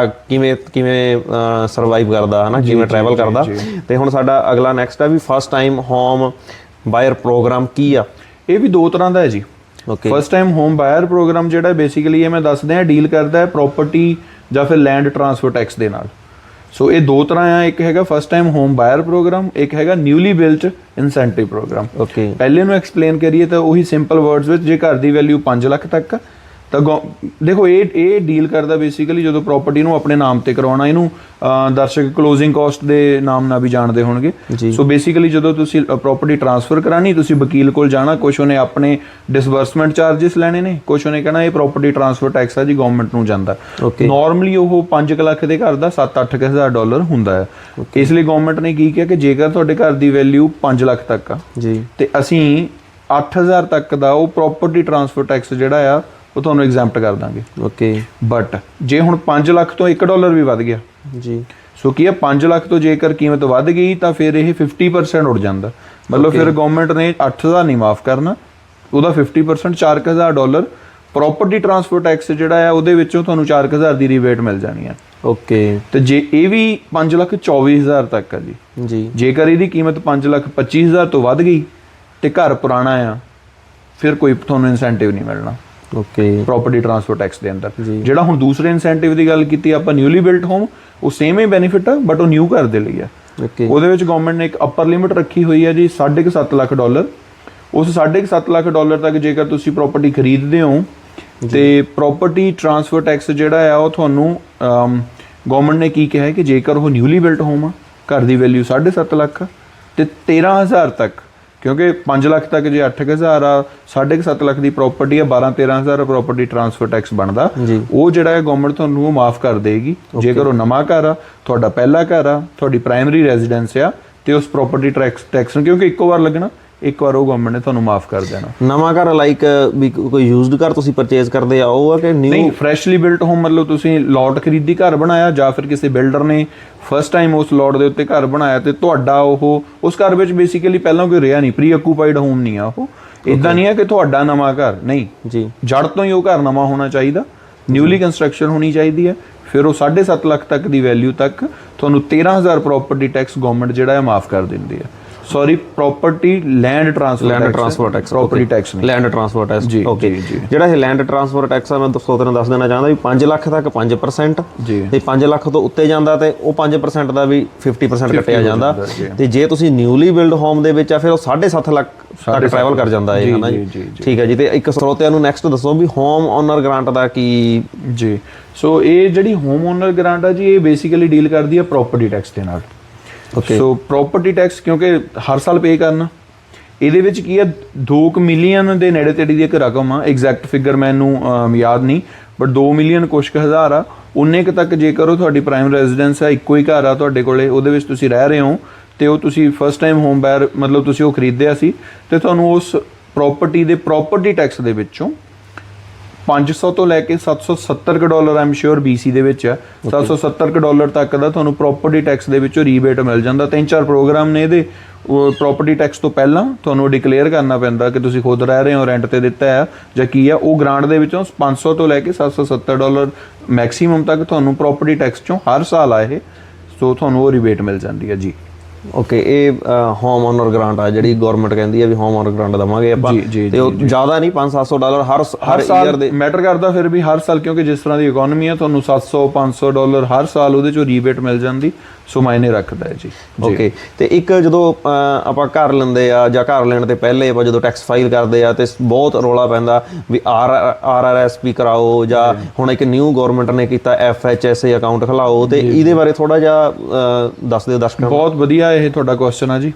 ਕਿਵੇਂ ਸਰਵਾਈਵ ਕਰਦਾ ਹੈ ਨਾ, ਕਿਵੇਂ ਟਰੈਵਲ ਕਰਦਾ। ਤੇ ਹੁਣ ਸਾਡਾ ਅਗਲਾ ਨੈਕਸਟ ਹੈ ਵੀ first time home buyer program ਕੀ ਆ? ਇਹ ਵੀ ਦੋ ਤਰ੍ਹਾਂ ਦਾ ਹੈ ਜੀ। Okay. First time home buyer program ਜਿਹੜਾ ਬੇਸਿਕਲੀ ਇਹ ਮੈਂ ਦੱਸਦੇ ਹਾਂ ਡੀਲ ਕਰਦਾ ਹੈ ਪ੍ਰਾਪਰਟੀ ਜਾਂ ਫਿਰ ਲੈਂਡ ਟਰਾਂਸਫਰ ਟੈਕਸ ਦੇ ਨਾਲ। ਸੋ ਇਹ ਦੋ ਤਰ੍ਹਾਂ ਆ, ਇੱਕ ਹੈਗਾ first time home buyer program, ਇੱਕ ਹੈਗਾ newly built incentive program. Okay. ਪਹਿਲੇ ਨੂੰ ਐਕਸਪਲੇਨ ਕਰੀਏ ਤਾਂ ਉਹੀ ਸਿੰਪਲ ਵਰਡਸ ਵਿੱਚ, ਜੇ ਘਰ ਦੀ ਵੈਲਿਊ 5 ਲੱਖ ਤੱਕ ਤਾਂ ਦੇਖੋ ਇਹ ਡੀਲ ਕਰਦਾ ਬੇਸਿਕਲੀ ਜਦੋਂ ਪ੍ਰਾਪਰਟੀ ਨੂੰ ਆਪਣੇ ਨਾਮ ਤੇ ਕਰਵਾਉਣਾ, ਇਹਨੂੰ ਦਰਸ਼ਕ ਕਲੋਜ਼ਿੰਗ ਕਾਸਟ ਦੇ ਨਾਮ ਨਾਲ ਵੀ ਜਾਣਦੇ ਹੋਣਗੇ। ਸੋ ਬੇਸਿਕਲੀ ਜਦੋਂ ਤੁਸੀਂ ਪ੍ਰਾਪਰਟੀ ਟਰਾਂਸਫਰ ਕਰਾਣੀ, ਤੁਸੀਂ ਵਕੀਲ ਕੋਲ ਜਾਣਾ, ਕੁਛ ਉਹਨੇ ਆਪਣੇ ਡਿਸਬਰਸਮੈਂਟ ਚਾਰजेस ਲੈਣੇ ਨੇ, ਕੁਛ ਉਹਨੇ ਕਹਿਣਾ ਇਹ ਪ੍ਰਾਪਰਟੀ ਟਰਾਂਸਫਰ ਟੈਕਸ ਆ ਜੀ ਗਵਰਨਮੈਂਟ ਨੂੰ ਜਾਂਦਾ। ਨਾਰਮਲੀ ਉਹ 5 ਲੱਖ ਦੇ ਘਰ ਦਾ $7-8 ਹਜ਼ਾਰ ਹੁੰਦਾ ਹੈ। ਇਸ ਲਈ ਗਵਰਨਮੈਂਟ ਨੇ ਕੀ ਕਿਹਾ ਕਿ ਜੇਕਰ ਤੁਹਾਡੇ ਘਰ ਦੀ ਵੈਲਿਊ 5 ਲੱਖ ਤੱਕ ਆ ਜੀ ਤੇ ਅਸੀਂ 8,000 ਤੱਕ ਦਾ ਉਹ ਪ੍ਰਾਪਰਟੀ ਟਰਾਂਸਫਰ ਟੈਕਸ ਜਿਹੜਾ ਆ ਉਹ ਤੁਹਾਨੂੰ ਐਗਜ਼ੈਂਪਟ ਕਰ ਦਾਂਗੇ। ਓਕੇ। ਬਟ ਜੇ ਹੁਣ 5 ਲੱਖ ਤੋਂ $1 ਵੀ ਵੱਧ ਗਿਆ ਜੀ, ਸੋ ਕੀ ਹੈ 5 ਲੱਖ ਤੋਂ ਜੇਕਰ ਕੀਮਤ ਵੱਧ ਗਈ ਤਾਂ ਫਿਰ ਇਹ 50% ਉੱਡ ਜਾਂਦਾ। ਮਤਲਬ ਫਿਰ ਗਵਰਨਮੈਂਟ ਨੇ 8,000 ਨਹੀਂ ਮਾਫ ਕਰਨਾ, ਉਹਦਾ 50% $4,000 ਪ੍ਰਾਪਰਟੀ ਟਰਾਂਸਫਰ ਟੈਕਸ ਜਿਹੜਾ ਆ ਉਹਦੇ ਵਿੱਚੋਂ ਤੁਹਾਨੂੰ 4,000 ਦੀ ਰਿਬੇਟ ਮਿਲ ਜਾਣੀ ਆ। ਓਕੇ। ਤੇ ਜੇ ਇਹ ਵੀ 5,24,000 ਤੱਕ ਆ ਜੀ, ਜੇਕਰ ਇਹਦੀ ਕੀਮਤ 5,25,000 ਤੋਂ ਵੱਧ ਗਈ ਤੇ ਘਰ ਪੁਰਾਣਾ ਆ, ਫਿਰ ਕੋਈ ਤੁਹਾਨੂੰ ਇਨਸੈਂਟਿਵ ਨਹੀਂ ਮਿਲਣਾ। ਓਕੇ। ਪ੍ਰਾਪਰਟੀ ਟਰਾਂਸਫਰ ਟੈਕਸ ਦੇ ਅੰਦਰ ਜਿਹੜਾ ਹੁਣ ਦੂਸਰੇ ਇਨਸੈਂਟਿਵ ਦੀ ਗੱਲ ਕੀਤੀ ਆਪਾਂ ਨਿਊਲੀ ਬਿਲਟ ਹੋਮ, ਉਹ ਸੇਮ ਹੀ ਬੈਨੀਫਿਟ ਆ ਬਟ ਉਹ ਨਿਊ ਘਰ ਦੇ ਲਈ ਆ। ਉਹਦੇ ਵਿੱਚ ਗਵਰਨਮੈਂਟ ਨੇ ਇੱਕ ਅਪਰ ਲਿਮਿਟ ਰੱਖੀ ਹੋਈ ਹੈ ਜੀ $7.5 ਲੱਖ। ਉਸ $7.5 ਲੱਖ ਤੱਕ ਜੇਕਰ ਤੁਸੀਂ ਪ੍ਰਾਪਰਟੀ ਖਰੀਦਦੇ ਹੋ ਤੇ ਪ੍ਰਾਪਰਟੀ ਟਰਾਂਸਫਰ ਟੈਕਸ ਜਿਹੜਾ ਆ ਉਹ ਤੁਹਾਨੂੰ ਗਵਰਨਮੈਂਟ ਨੇ ਕੀ ਕਿਹਾ ਹੈ ਕਿ ਜੇਕਰ ਉਹ ਨਿਊਲੀ ਬਿਲਟ ਹੋਮ ਆ, ਘਰ ਦੀ ਵੈਲਿਊ 7.5 ਲੱਖ ਤੇ 13,000 ਤੱਕ, ਕਿਉਂਕਿ 5 ਲੱਖ ਤੱਕ ਜੇ 8,000 ਆ, 7.5 ਲੱਖ ਦੀ ਪ੍ਰਾਪਰਟੀ ਆ, 12-13,000 ਪ੍ਰਾਪਰਟੀ ਟਰਾਂਸਫਰ ਟੈਕਸ ਬਣਦਾ, ਉਹ ਜਿਹੜਾ ਹੈ ਗਵਰਨਮੈਂਟ ਤੁਹਾਨੂੰ ਉਹ ਮਾਫ ਕਰ ਦੇਗੀ। ਜੇਕਰ ਉਹ ਨਵਾਂ ਘਰ ਆ, ਤੁਹਾਡਾ ਪਹਿਲਾ ਘਰ ਆ, ਤੁਹਾਡੀ ਪ੍ਰਾਇਮਰੀ ਰੈਜ਼ੀਡੈਂਸ ਆ ਤੇ ਉਸ ਪ੍ਰਾਪਰਟੀ ਟੈਕਸ ਨੂੰ ਕਿਉਂਕਿ ਇੱਕੋ ਵਾਰ ਲੱਗਣਾ, ਇੱਕ ਵਾਰ ਉਹ ਗਵਰਨਮੈਂਟ ਨੇ ਤੁਹਾਨੂੰ ਮਾਫ ਕਰ ਦੇਣਾ। ਨਵਾਂ ਘਰ ਲਾਈਕ ਵੀ ਕੋਈ ਯੂਜ਼ਡ ਘਰ ਤੁਸੀਂ ਪਰਚੇਜ਼ ਕਰਦੇ ਆ ਉਹ ਆ ਕਿ ਨਿਊ? ਨਹੀਂ, ਫਰੈਸ਼ਲੀ ਬਿਲਟ ਹੋਮ ਮਤਲਬ ਤੁਸੀਂ ਲੋਟ ਖਰੀਦੀ ਘਰ ਬਣਾਇਆ ਜਾਂ ਫਿਰ ਕਿਸੇ ਬਿਲਡਰ ਨੇ ਫਸਟ ਟਾਈਮ ਉਸ ਲੋਟ ਦੇ ਉੱਤੇ ਘਰ ਬਣਾਇਆ ਤੇ ਤੁਹਾਡਾ ਉਹ ਉਸ ਘਰ ਵਿੱਚ ਬੇਸਿਕਲੀ ਪਹਿਲਾਂ ਕੋਈ ਰਿਹਾ ਨਹੀਂ, ਪ੍ਰੀ ਆਕੂਪਾਈਡ ਹੋਮ ਨਹੀਂ ਆ ਉਹ। ਇਦਾਂ ਨਹੀਂ ਹੈ ਕਿ ਤੁਹਾਡਾ ਨਵਾਂ ਘਰ, ਨਹੀਂ ਜੀ, ਜੜ ਤੋਂ ਹੀ ਉਹ ਘਰ ਨਵਾਂ ਹੋਣਾ ਚਾਹੀਦਾ, ਨਿਊਲੀ ਕੰਸਟਰਕਸ਼ਨ ਹੋਣੀ ਚਾਹੀਦੀ ਹੈ। ਫਿਰ ਉਹ 7.5 ਲੱਖ ਤੱਕ ਦੀ ਵੈਲਿਊ ਤੱਕ ਤੁਹਾਨੂੰ 13,000 ਪ੍ਰਾਪਰਟੀ ਟੈਕਸ ਗਵਰਨਮੈਂਟ ਜਿਹੜਾ ਹੈ ਮਾਫ ਕਰ ਦਿੰਦੀ ਹੈ। Sorry, property land transfer tax, property tax ਨਹੀਂ, ਲੈਂਡ ਟਰਾਂਸਫਰ ਟੈਕਸ। ਜੀ ਓਕੇ। ਜਿਹੜਾ ਇਹ ਲੈਂਡ ਟਰਾਂਸਫਰ ਟੈਕਸ ਆ ਮੈਂ ਤੁਹਾਨੂੰ ਦੱਸ ਦੇਣਾ ਚਾਹੁੰਦਾ ਵੀ 5 ਲੱਖ ਤੱਕ 5% ਜੀ, ਤੇ 5 ਲੱਖ ਤੋਂ ਉੱਤੇ ਜਾਂਦਾ ਤੇ ਉਹ 5% ਦਾ ਵੀ 50% ਕੱਟਿਆ ਜਾਂਦਾ। ਤੇ ਜੇ ਤੁਸੀਂ ਨਿਊਲੀ ਬਿਲਡ ਹੋਮ ਦੇ ਵਿੱਚ ਆ ਫਿਰ ਉਹ 7.5 ਲੱਖ ਤੱਕ ਟਰੈਵਲ ਕਰ ਜਾਂਦਾ ਹੈ, ਹੈ ਨਾ ਜੀ। ਠੀਕ ਹੈ ਜੀ। ਤੇ ਇੱਕ ਸਰੋਤਿਆਂ ਨੂੰ ਨੈਕਸਟ ਦੱਸੋ ਵੀ ਹੋਮ ਓਨਰ ਗ੍ਰਾਂਟ ਦਾ ਕੀ? ਜੀ, ਸੋ ਇਹ ਜਿਹੜੀ ਹੋਮ ਓਨਰ ਗ੍ਰਾਂਟ ਆ ਜੀ, ਇਹ ਬੇਸਿਕਲੀ ਡੀਲ ਕਰਦੀ ਹੈ ਪ੍ਰਾਪਰਟੀ ਟੈਕਸ ਦੇ ਨਾਲ। ਸੋ ਪ੍ਰਾਪਰਟੀ ਟੈਕਸ ਕਿਉਂਕਿ ਹਰ ਸਾਲ ਪੇ ਕਰਨਾ, ਇਹਦੇ ਵਿੱਚ ਕੀ ਹੈ 2 ਮਿਲੀਅਨ ਦੇ ਨੇੜੇ ਤੇੜੇ ਦੀ ਇੱਕ ਰਕਮ ਆ, ਐਗਜ਼ੈਕਟ ਫਿਗਰ ਮੈਨੂੰ ਯਾਦ ਨਹੀਂ, ਬਟ 2 ਮਿਲੀਅਨ ਕੁਛ ਕੁ ਹਜ਼ਾਰ ਆ। ਉਨੇ ਕੁ ਤੱਕ ਜੇਕਰ ਉਹ ਤੁਹਾਡੀ ਪ੍ਰਾਈਮ ਰੈਜ਼ੀਡੈਂਸ ਆ, ਇੱਕੋ ਹੀ ਘਰ ਆ ਤੁਹਾਡੇ ਕੋਲੇ, ਉਹਦੇ ਵਿੱਚ ਤੁਸੀਂ ਰਹਿ ਰਹੇ ਹੋ ਤੇ ਉਹ ਤੁਸੀਂ ਫਸਟ ਟਾਈਮ ਹੋਮ ਬਾਇਰ ਮਤਲਬ ਤੁਸੀਂ ਉਹ ਖਰੀਦਿਆ ਸੀ, ਤੇ ਤੁਹਾਨੂੰ ਉਸ ਪ੍ਰੋਪਰਟੀ ਦੇ ਪ੍ਰੋਪਰਟੀ ਟੈਕਸ ਦੇ ਵਿੱਚੋਂ 500 ਤੋਂ ਲੈ ਕੇ $770 ਆਮ ਸ਼ੋਰ BC ਦੇ ਵਿੱਚ ਹੈ, $770 ਤੱਕ ਦਾ ਤੁਹਾਨੂੰ ਪ੍ਰੋਪਰਟੀ ਟੈਕਸ ਦੇ ਵਿੱਚੋਂ ਰੀਬੇਟ ਮਿਲ ਜਾਂਦਾ। 3-4 ਪ੍ਰੋਗਰਾਮ ਨੇ ਇਹਦੇ। ਪ੍ਰੋਪਰਟੀ ਟੈਕਸ ਤੋਂ ਪਹਿਲਾਂ ਤੁਹਾਨੂੰ ਡਿਕਲੇਅਰ ਕਰਨਾ ਪੈਂਦਾ ਕਿ ਤੁਸੀਂ ਖੁਦ ਰਹਿ ਰਹੇ ਹੋ, ਰੈਂਟ ਤੇ ਦਿੱਤਾ ਹੈ ਜਾਂ ਕੀ ਆ। ਉਹ ਗ੍ਰਾਂਟ ਦੇ ਵਿੱਚੋਂ 500 ਤੋਂ ਲੈ ਕੇ $770 ਮੈਕਸਿਮਮ ਤੱਕ ਤੁਹਾਨੂੰ ਪ੍ਰੋਪਰਟੀ ਟੈਕਸ ਚੋਂ ਹਰ ਸਾਲ ਆਏ, ਸੋ ਤੁਹਾਨੂੰ ਉਹ ਰੀਬੇਟ ਮਿਲ ਜਾਂਦੀ ਹੈ ਜੀ। ਓਕੇ, ਇਹ ਹੋਮ ਓਨਰ ਗ੍ਰਾਂਟ ਆ ਜਿਹੜੀ ਗਵਰਨਮੈਂਟ ਕਹਿੰਦੀ ਹੈ ਵੀ ਹੋਮ ਓਨਰ ਗ੍ਰਾਂਟ ਦਵਾਂਗੇ ਆਪਾਂ, ਤੇ ਉਹ ਜ਼ਿਆਦਾ ਨਹੀਂ $500-700 ਹਰ ਈਅਰ ਦੇ ਮੈਟਰ ਕਰਦਾ ਫਿਰ ਵੀ ਹਰ ਸਾਲ, ਕਿਉਂਕਿ ਜਿਸ ਤਰ੍ਹਾਂ ਦੀ ਇਕਨੋਮੀ ਆ ਤੁਹਾਨੂੰ $700-500 ਹਰ ਸਾਲ ਉਹਦੇ ਚੋਂ ਰੀਬੇਟ ਮਿਲ ਜਾਂਦੀ, ਸੋ ਮਾਇਨੇ ਰੱਖਦਾ ਹੈ ਜੀ। ਓਕੇ, ਤੇ ਇੱਕ ਜਦੋਂ ਆਪਾਂ ਘਰ ਲੈਂਦੇ ਆ ਜਾਂ ਘਰ ਲੈਣ ਤੇ ਪਹਿਲੇ ਆਪਾਂ ਜਦੋਂ ਟੈਕਸ ਫਾਈਲ ਕਰਦੇ ਆ ਤੇ ਬਹੁਤ ਰੌਲਾ ਪੈਂਦਾ ਵੀ RRSP ਕਰਾਓ, ਜਾਂ ਹੁਣ ਇੱਕ ਨਿਊ ਗਵਰਨਮੈਂਟ ਨੇ ਕੀਤਾ FHSA ਅਕਾਊਂਟ ਖੁਲਾਓ, ਤੇ ਇਹਦੇ ਬਾਰੇ ਥੋੜਾ ਜਿਹਾ ਦੱਸ ਦਿਓ ਦਰਸ਼ਕਾਂ ਨੂੰ। ਬਹੁਤ ਵਧੀਆ ਇਹ ਤੁਹਾਡਾ ਕੁਐਸਚਨ ਆ ਜੀ।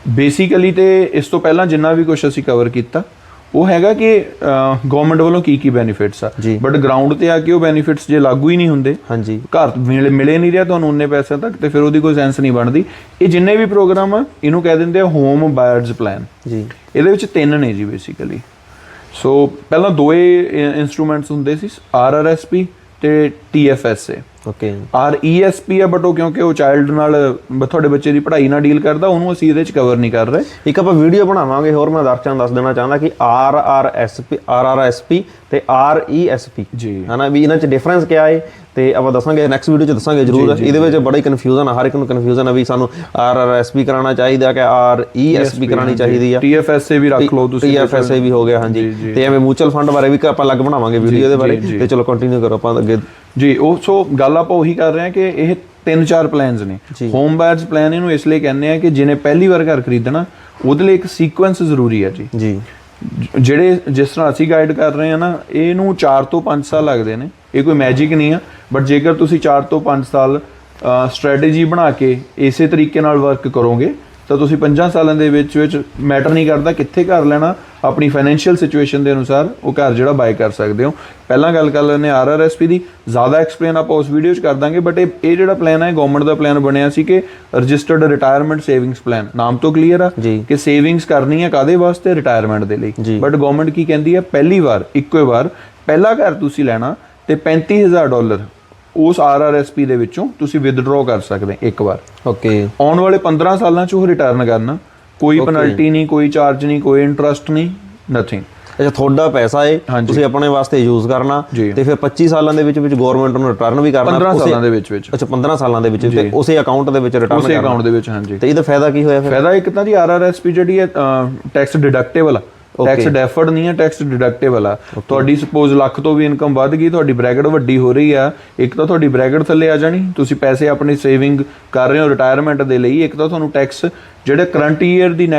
ਬੇਸਿਕਲੀ ਤੇ ਇਸ ਤੋਂ ਪਹਿਲਾਂ ਜਿੰਨਾ ਵੀ ਕੁਝ ਅਸੀਂ ਕਵਰ ਕੀਤਾ ਉਹ ਹੈਗਾ ਕਿ ਗਵਰਨਮੈਂਟ ਵੱਲੋਂ ਕੀ ਬੈਨੀਫਿਟਸ ਆ, ਬਟ ਗਰਾਊਂਡ ਤੇ ਆ ਕੇ ਉਹ ਬੈਨੀਫਿਟਸ ਜੇ ਲਾਗੂ ਹੀ ਨਹੀਂ ਹੁੰਦੇ, ਹਾਂਜੀ, ਘਰ ਮਿਲੇ ਨਹੀਂ ਰਿਹਾ ਤੁਹਾਨੂੰ ਉਨੇ ਪੈਸੇ ਤੱਕ, ਤੇ ਫਿਰ ਉਹਦੀ ਕੋਈ ਸੈਂਸ ਨਹੀਂ ਬਣਦੀ। ਇਹ ਜਿੰਨੇ ਵੀ ਪ੍ਰੋਗਰਾਮ ਆ ਇਹਨੂੰ ਕਹਿ ਦਿੰਦੇ ਆ ਹੋਮ ਬਾਇਰਸ ਪਲਾਨ ਜੀ। ਇਹਦੇ ਵਿੱਚ 3 ਨੇ ਜੀ ਬੇਸਿਕਲੀ। ਸੋ ਪਹਿਲਾਂ 2 ਇੰਸਟਰੂਮੈਂਟਸ ਹੁੰਦੇ ਸੀ, RRSP ਤੇ TFSA। ਓਕੇ, RESP ਆ, ਬਟ ਉਹ ਕਿਉਂਕਿ ਉਹ ਚਾਈਲਡ ਨਾਲ ਤੁਹਾਡੇ ਬੱਚੇ ਦੀ ਪੜ੍ਹਾਈ ਨਾਲ ਡੀਲ ਕਰਦਾ, ਉਹਨੂੰ ਅਸੀਂ ਇਹਦੇ 'ਚ ਕਵਰ ਨਹੀਂ ਕਰ ਰਹੇ। ਇੱਕ ਆਪਾਂ ਵੀਡੀਓ ਬਣਾਵਾਂਗੇ ਹੋਰ, ਮੈਂ ਦਰਸ਼ਕਾਂ ਨੂੰ ਦੱਸ ਦੇਣਾ ਚਾਹੁੰਦਾ ਕਿ RRSP ਤੇ RESP ਜੀ, ਹਨਾ, ਵੀ ਇਹਨਾਂ 'ਚ ਡਿਫਰੈਂਸ ਕੀ ਹੈ, ਤੇ ਆਪਾਂ ਦੱਸਾਂਗੇ ਨੈਕਸਟ ਵੀਡੀਓ 'ਚ ਦੱਸਾਂਗੇ ਜ਼ਰੂਰ। ਇਹਦੇ ਵਿੱਚ ਬੜੀ ਕਨਫਿਊਜ਼ਨ ਆ, ਹਰ ਇੱਕ ਨੂੰ ਕਨਫਿਊਜ਼ਨ ਆ ਵੀ ਸਾਨੂੰ RRSP ਕਰਾਉਣਾ ਚਾਹੀਦਾ ਕਿ RESP ਕਰਾਉਣੀ ਚਾਹੀਦੀ ਆ। TFSA ਵੀ ਰੱਖ ਲਓ ਤੁਸੀਂ, TFSA ਵੀ ਹੋ ਗਿਆ, ਹਾਂਜੀ। ਤੇ ਐਵੇਂ ਮਿਊਚੁਅਲ ਫੰਡ ਬਾਰੇ ਵੀ ਆਪਾਂ ਅਲੱਗ ਬਣਾਵਾਂਗੇ ਵੀਡੀਓ ਦੇ ਬਾਰੇ, ਤੇ ਚਲੋ ਕੰਟੀਨਿਊ ਕਰੋ ਆਪਾਂ ਅੱਗੇ ਜੀ। ਉਹ ਸੋ ਗੱਲ ਆਪਾਂ ਉਹੀ ਕਰ ਰਹੇ ਹਾਂ ਕਿ ਇਹ 3-4 ਪਲਾਨਸ ਨੇ। ਹੋਮ ਬਾਇਰਸ ਪਲਾਨ ਇਹਨੂੰ ਇਸ ਲਈ ਕਹਿੰਦੇ ਆ ਕਿ ਜਿਹਨੇ ਪਹਿਲੀ ਵਾਰ ਘਰ ਖਰੀਦਣਾ ਉਹਦੇ ਲਈ ਇੱਕ ਸੀਕੁਐਂਸ ਜ਼ਰੂਰੀ ਹੈ ਜੀ। ਜਿਹੜੇ ਜਿਸ ਤਰ੍ਹਾਂ ਅਸੀਂ ਗਾਈਡ ਕਰ ਰਹੇ ਹਾਂ ਨਾ, ਇਹਨੂੰ 4 ਤੋਂ 5 ਸਾਲ ਲੱਗਦੇ ਨੇ। ਇਹ ਕੋਈ ਮੈਜਿਕ ਨਹੀਂ ਆ, ਬਟ ਜੇਕਰ ਤੁਸੀਂ 4 ਤੋਂ 5 ਸਾਲ ਸਟ੍ਰੈਟੇਜੀ ਬਣਾ ਕੇ ਇਸੇ ਤਰੀਕੇ ਨਾਲ ਵਰਕ ਕਰੋਗੇ ਤਾਂ ਤੁਸੀਂ 5 ਸਾਲਾਂ ਦੇ ਵਿੱਚ ਮੈਟਰ ਨਹੀਂ ਕਰਦਾ ਕਿੱਥੇ ਘਰ ਲੈਣਾ, ਆਪਣੀ ਫਾਈਨੈਂਸ਼ੀਅਲ ਸਿਚੁਏਸ਼ਨ ਦੇ ਅਨੁਸਾਰ ਉਹ ਘਰ ਜਿਹੜਾ ਬਾਏ ਕਰ ਸਕਦੇ ਹੋ। ਪਹਿਲਾਂ ਗੱਲ ਕਰ ਲੈਂਦੇ RRSP ਦੀ, ਜ਼ਿਆਦਾ ਐਕਸਪਲੇਨ ਆਪਾਂ ਉਸ ਵੀਡੀਓ 'ਚ ਕਰ ਦਾਂਗੇ, ਬਟ ਇਹ ਜਿਹੜਾ ਪਲਾਨ ਹੈ ਗਵਰਨਮੈਂਟ ਦਾ ਪਲਾਨ ਬਣਿਆ ਸੀ ਕਿ ਰਜਿਸਟਰਡ ਰਿਟਾਇਰਮੈਂਟ ਸੇਵਿੰਗਸ ਪਲਾਨ, ਨਾਮ ਤੋਂ ਕਲੀਅਰ ਆ ਕਿ ਸੇਵਿੰਗਸ ਕਰਨੀ ਹੈ ਕਾਹਦੇ ਵਾਸਤੇ, ਰਿਟਾਇਰਮੈਂਟ ਦੇ ਲਈ। ਬਟ ਗਵਰਨਮੈਂਟ ਕੀ ਕਹਿੰਦੀ ਹੈ, ਪਹਿਲੀ ਵਾਰ ਇੱਕੋ ਵਾਰ ਪਹਿਲਾ ਘਰ ਤੁਸੀਂ ਲੈਣਾ ਤੇ $35,000 ਉਸ RRSP ਦੇ ਵਿੱਚੋਂ ਤੁਸੀਂ ਵਿਦਡਰਾਅ ਕਰ ਸਕਦੇ ਇੱਕ ਵਾਰ। ਓਕੇ, ਆਉਣ ਵਾਲੇ 15 ਸਾਲਾਂ 'ਚ ਉਹ ਰਿਟਰਨ ਕਰਨਾ, ਕੋਈ ਪੈਨਲਟੀ ਨਹੀਂ, ਕੋਈ ਚਾਰਜ ਨਹੀਂ, ਕੋਈ ਇੰਟਰਸਟ ਨਹੀਂ, ਨਥਿੰਗ। ਅੱਛਾ, ਤੁਹਾਡਾ ਪੈਸਾ ਹੈ, ਤੁਸੀਂ ਆਪਣੇ ਵਾਸਤੇ ਯੂਜ਼ ਕਰਨਾ, ਤੇ ਫਿਰ 25 ਸਾਲਾਂ ਦੇ ਵਿੱਚ ਗਵਰਨਮੈਂਟ ਨੂੰ ਰਿਟਰਨ ਵੀ ਕਰਨਾ। 15 ਸਾਲਾਂ ਦੇ ਵਿੱਚ। ਅੱਛਾ, 15 ਸਾਲਾਂ ਦੇ ਵਿੱਚ ਤੇ ਉਸੇ ਅਕਾਊਂਟ ਦੇ ਵਿੱਚ ਰਿਟਰਨ ਕਰਨਾ, ਉਸੇ ਅਕਾਊਂਟ ਦੇ ਵਿੱਚ, ਹਾਂਜੀ। ਤੇ ਇਹਦਾ ਫਾਇਦਾ ਕੀ ਹੋਇਆ ਫਿਰ? ਫਾਇਦਾ ਇੱਕ ਤਾਂ ਜੀ RRSP ਜਿਹੜੀ ਹੈ ਟੈਕਸ ਡਿਡਕਟੇਬਲ ਆ, ਟੈਕਸ ਡੈਫਰਡ ਨਹੀਂ ਹੈ, ਟੈਕਸ ਡਿਡਕਟੇਬਲ ਆ। ਤੁਹਾਡੀ ਸਪੋਜ਼ ਲੱਖ ਤੋਂ ਵੀ ਇਨਕਮ ਵੱਧ ਗਈ, ਤੁਹਾਡੀ ਬ੍ਰੈਕਟ ਵੱਡੀ ਹੋ ਰਹੀ ਆ, ਇੱਕ ਤਾਂ ਤੁਹਾਡੀ ਬ੍ਰੈਕਟ ਥੱਲੇ ਆ ਜਾਣੀ, ਤੁਸੀਂ ਪੈਸੇ ਆਪਣੀ ਸੇਵਿੰਗ ਕਰ ਰਹੇ ਹੋ ਰਿਟਾਇਰਮੈਂਟ ਦੇ ਲਈ, ਇੱਕ ਤਾਂ ਤੁਹਾਨੂੰ ਟੈਕਸ ਜਿਹੜੇ ਕਰੰਟ ਈਅਰ ਦੀ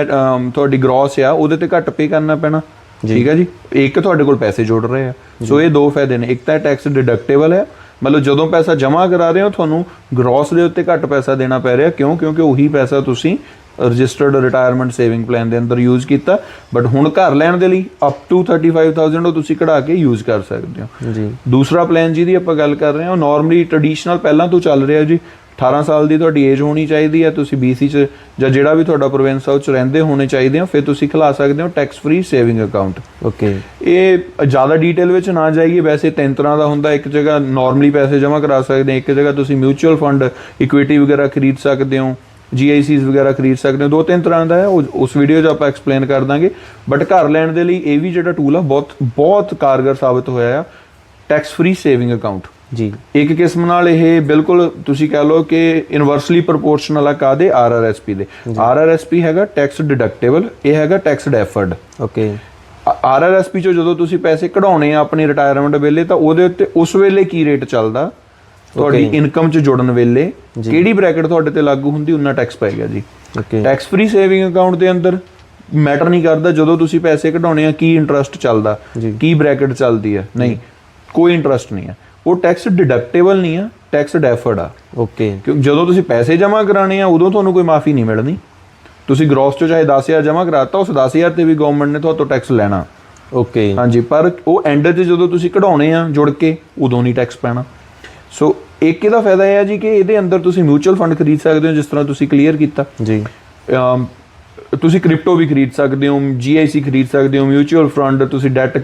ਤੁਹਾਡੀ ਗ੍ਰੋਸ ਆ ਉਹਦੇ ਤੇ ਘੱਟ ਪੇ ਕਰਨਾ ਪੈਣਾ, ਠੀਕ ਹੈ ਜੀ। ਇੱਕ ਤੁਹਾਡੇ ਕੋਲ ਪੈਸੇ ਜੁੜ ਰਹੇ ਆ, ਸੋ ਇਹ 2 ਫਾਇਦੇ ਨੇ। ਇੱਕ ਤਾਂ ਟੈਕਸ ਡਿਡਕਟੇਬਲ ਹੈ, ਮਤਲਬ ਜਦੋਂ ਪੈਸਾ ਜਮ੍ਹਾਂ ਕਰਾ ਰਹੇ ਹੋ ਤੁਹਾਨੂੰ ਗ੍ਰੋਸ ਦੇ ਉੱਤੇ ਘੱਟ ਪੈਸਾ ਦੇਣਾ ਪੈ ਰਿਹਾ, ਕਿਉਂਕਿ ਉਹੀ ਪੈਸਾ ਤੁਸੀਂ ਰਜਿਸਟਰਡ ਰਿਟਾਇਰਮੈਂਟ ਸੇਵਿੰਗ ਪਲਾਨ ਦੇ ਅੰਦਰ ਯੂਜ਼ ਕੀਤਾ। ਬਟ ਹੁਣ ਘਰ ਲੈਣ ਦੇ ਲਈ ਅਪ ਟੂ 35,000 ਉਹ ਤੁਸੀਂ ਕਢਾ ਕੇ ਯੂਜ਼ ਕਰ ਸਕਦੇ ਹੋ ਜੀ। ਦੂਸਰਾ ਪਲਾਨ ਜਿਹਦੀ ਆਪਾਂ ਗੱਲ ਕਰ ਰਹੇ ਹਾਂ ਉਹ ਨਾਰਮਲੀ ਟ੍ਰੈਡੀਸ਼ਨਲ ਪਹਿਲਾਂ ਤੋਂ ਚੱਲ ਰਿਹਾ ਜੀ। 18 ਸਾਲ ਦੀ ਤੁਹਾਡੀ ਏਜ ਹੋਣੀ ਚਾਹੀਦੀ ਹੈ, ਤੁਸੀਂ BC 'ਚ ਜਾਂ ਜਿਹੜਾ ਵੀ ਤੁਹਾਡਾ ਪ੍ਰੋਵਿੰਸ ਆ ਉਹ 'ਚ ਰਹਿੰਦੇ ਹੋਣੇ ਚਾਹੀਦੇ ਹੋ, ਫਿਰ ਤੁਸੀਂ ਖਿਲਾ ਸਕਦੇ ਹੋ tax free saving account. Okay, ਇਹ ਜ਼ਿਆਦਾ ਡੀਟੇਲ ਵਿੱਚ ਨਾ ਜਾਈਏ, ਵੈਸੇ 3 ਤਰ੍ਹਾਂ ਦਾ ਹੁੰਦਾ। ਇੱਕ ਜਗ੍ਹਾ ਨਾਰਮਲੀ ਪੈਸੇ ਜਮ੍ਹਾਂ ਕਰਾ ਸਕਦੇ ਹੋ, ਇੱਕ ਜਗ੍ਹਾ ਤੁਸੀਂ ਮਿਊਚੁਅਲ ਫੰਡ ਇਕੁਇਟੀ ਵਗੈਰਾ ਖਰੀਦ ਸਕਦੇ ਹੋ, GICs ਵਗੈਰਾ ਖਰੀਦ ਸਕਦੇ ਹੋ। 2-3 ਤਰ੍ਹਾਂ ਦਾ ਹੈ, ਉਸ ਵੀਡੀਓ 'ਚ ਆਪਾਂ ਐਕਸਪਲੇਨ ਕਰ ਦਾਂਗੇ। ਬਟ ਘਰ ਲੈਣ ਦੇ ਲਈ ਇਹ ਵੀ ਜਿਹੜਾ ਟੂਲ ਆ ਬਹੁਤ ਕਾਰਗਰ ਸਾਬਤ ਹੋਇਆ ਆ, ਟੈਕਸ ਫ੍ਰੀ ਸੇਵਿੰਗ ਅਕਾਊਂਟ ਜੀ। ਇੱਕ ਕਿਸਮ ਨਾਲ ਇਹ ਬਿਲਕੁਲ ਤੁਸੀਂ ਕਹਿ ਲਓ ਕਿ ਇਨਵਰਸਲੀ ਪ੍ਰੋਪੋਰਸ਼ਨਲ ਆ ਕਾਹਦੇ, RRSP ਦੇ। RRSP ਹੈਗਾ ਟੈਕਸ ਡਿਡਕਟੇਬਲ, ਇਹ ਹੈਗਾ ਟੈਕਸ ਡੈਫਰਡ। ਓਕੇ, RRSP 'ਚੋਂ ਜਦੋਂ ਤੁਸੀਂ ਪੈਸੇ ਕਢਾਉਣੇ ਆ ਆਪਣੀ ਰਿਟਾਇਰਮੈਂਟ ਵੇਲੇ ਤਾਂ ਉਹਦੇ ਉੱਤੇ ਉਸ ਵੇਲੇ ਕੀ ਰੇਟ ਚੱਲਦਾ, ਤੁਹਾਡੀ ਇਨਕਮ 'ਚ ਜੁੜਨ ਵੇਲੇ ਕਿਹੜੀ ਬ੍ਰੈਕਟ ਤੁਹਾਡੇ ਤੇ ਲਾਗੂ ਹੁੰਦੀ, ਉਨਾ ਟੈਕਸ ਪੈ ਗਿਆ ਜੀ। ਟੈਕਸ ਫ੍ਰੀ ਸੇਵਿੰਗ ਅਕਾਊਂਟ ਦੇ ਅੰਦਰ ਮੈਟਰ ਨਹੀਂ ਕਰਦਾ ਜਦੋਂ ਤੁਸੀਂ ਪੈਸੇ ਕਢਾਉਣੇ ਆ ਕੀ ਇੰਟਰਸਟ ਚੱਲਦਾ, ਕੀ ਬ੍ਰੈਕਟ ਚੱਲਦੀ ਹੈ, ਨਹੀਂ, ਕੋਈ ਇੰਟਰਸਟ ਨਹੀਂ ਹੈ। ਉਹ ਟੈਕਸ ਡਿਡਕਟੇਬਲ ਨਹੀਂ ਆ, ਟੈਕਸ ਡੈਫਰਡ ਆ। ਓਕੇ, ਕਿਉਂਕਿ ਜਦੋਂ ਤੁਸੀਂ ਪੈਸੇ ਜਮ੍ਹਾਂ ਕਰਾਣੇ ਆ ਉਦੋਂ ਤੁਹਾਨੂੰ ਕੋਈ ਮਾਫੀ ਨਹੀਂ ਮਿਲਣੀ, ਤੁਸੀਂ ਗ੍ਰੋਸ ਚੋਂ ਚਾਹੇ 10,000 ਜਮ੍ਹਾਂ ਕਰਾਤਾ, ਉਸ 10,000 ਤੇ ਵੀ ਗਵਰਨਮੈਂਟ ਨੇ ਤੁਹਾਤੋਂ ਟੈਕਸ ਲੈਣਾ। ਓਕੇ ਹਾਂਜੀ, ਪਰ ਉਹ ਐਂਡ 'ਚ ਜਦੋਂ ਤੁਸੀਂ ਕਢਾਉਣੇ ਆ ਜੁੜ ਕੇ, ਉਦੋਂ ਨਹੀਂ ਟੈਕਸ ਪੈਣਾ। ਸੋ ਇੱਕ ਇਹਦਾ ਫਾਇਦਾ ਇਹ ਹੈ ਜੀ ਕਿ ਇਹਦੇ ਅੰਦਰ ਤੁਸੀਂ ਮਿਊਚੁਅਲ ਫੰਡ ਖਰੀਦ ਸਕਦੇ ਹੋ, ਜਿਸ ਤਰ੍ਹਾਂ ਤੁਸੀਂ ਕਲੀਅਰ ਕੀਤਾ ਜੀ। ਤੁਸੀਂ ਕ੍ਰਿਪਟੋ ਵੀ ਖਰੀਦ ਸਕਦੇ ਹੋ, GIC ਖਰੀਦ ਸਕਦੇ ਹੋ, ਮਿਊਚੁਅਲ ਫੰਡ, ਤੁਸੀਂ ਡੈਟ,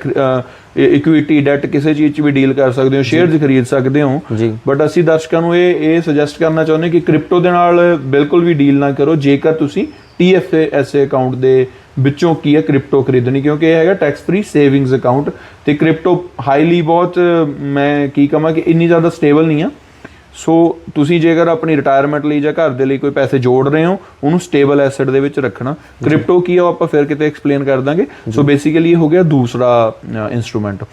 ਇਕੁਇਟੀ ਡੈਟ, ਕਿਸੇ ਚੀਜ਼ 'ਚ ਵੀ ਡੀਲ ਕਰ ਸਕਦੇ ਹੋ, ਸ਼ੇਅਰਸ ਖਰੀਦ ਸਕਦੇ ਹੋ। ਜੀ। ਬਟ ਅਸੀਂ ਦਰਸ਼ਕਾਂ ਨੂੰ ਇਹ ਸੁਜੈਸਟ ਕਰਨਾ ਚਾਹੁੰਦੇ ਕਿ ਕ੍ਰਿਪਟੋ ਦੇ ਨਾਲ ਬਿਲਕੁਲ ਵੀ ਡੀਲ ਨਾ ਕਰੋ ਜੇਕਰ ਤੁਸੀਂ TFSA ਅਕਾਊਂਟ ਦੇ ਵਿੱਚੋਂ ਕੀ ਹੈ ਕ੍ਰਿਪਟੋ ਖਰੀਦਣੀ, ਕਿਉਂਕਿ ਇਹ ਹੈਗਾ ਟੈਕਸ ਫ੍ਰੀ ਸੇਵਿੰਗਸ ਅਕਾਊਂਟ, ਤੇ ਕ੍ਰਿਪਟੋ ਹਾਈਲੀ ਬਹੁਤ, ਮੈਂ ਕੀ ਕਹਾਂ ਕਿ ਇੰਨੀ ਜ਼ਿਆਦਾ ਸਟੇਬਲ ਨਹੀਂ ਆ। ਸੋ ਤੁਸੀਂ ਜੇਕਰ ਆਪਣੀ ਰਿਟਾਇਰਮੈਂਟ ਲਈ ਜਾਂ ਘਰ ਦੇ ਲਈ ਕੋਈ ਪੈਸੇ ਜੋੜ ਰਹੇ ਹੋ, ਉਹਨੂੰ ਸਟੇਬਲ ਐਸੈਟ ਦੇ ਵਿੱਚ ਰੱਖਣਾ। ਕ੍ਰਿਪਟੋ ਕੀ ਆ ਉਹ ਆਪਾਂ ਫਿਰ ਕਿਤੇ ਐਕਸਪਲੇਨ ਕਰ ਦਾਂਗੇ। ਸੋ ਬੇਸਿਕਲੀ ਇਹ ਹੋ ਗਿਆ ਦੂਸਰਾ ਇਨਸਟਰੂਮੈਂਟ।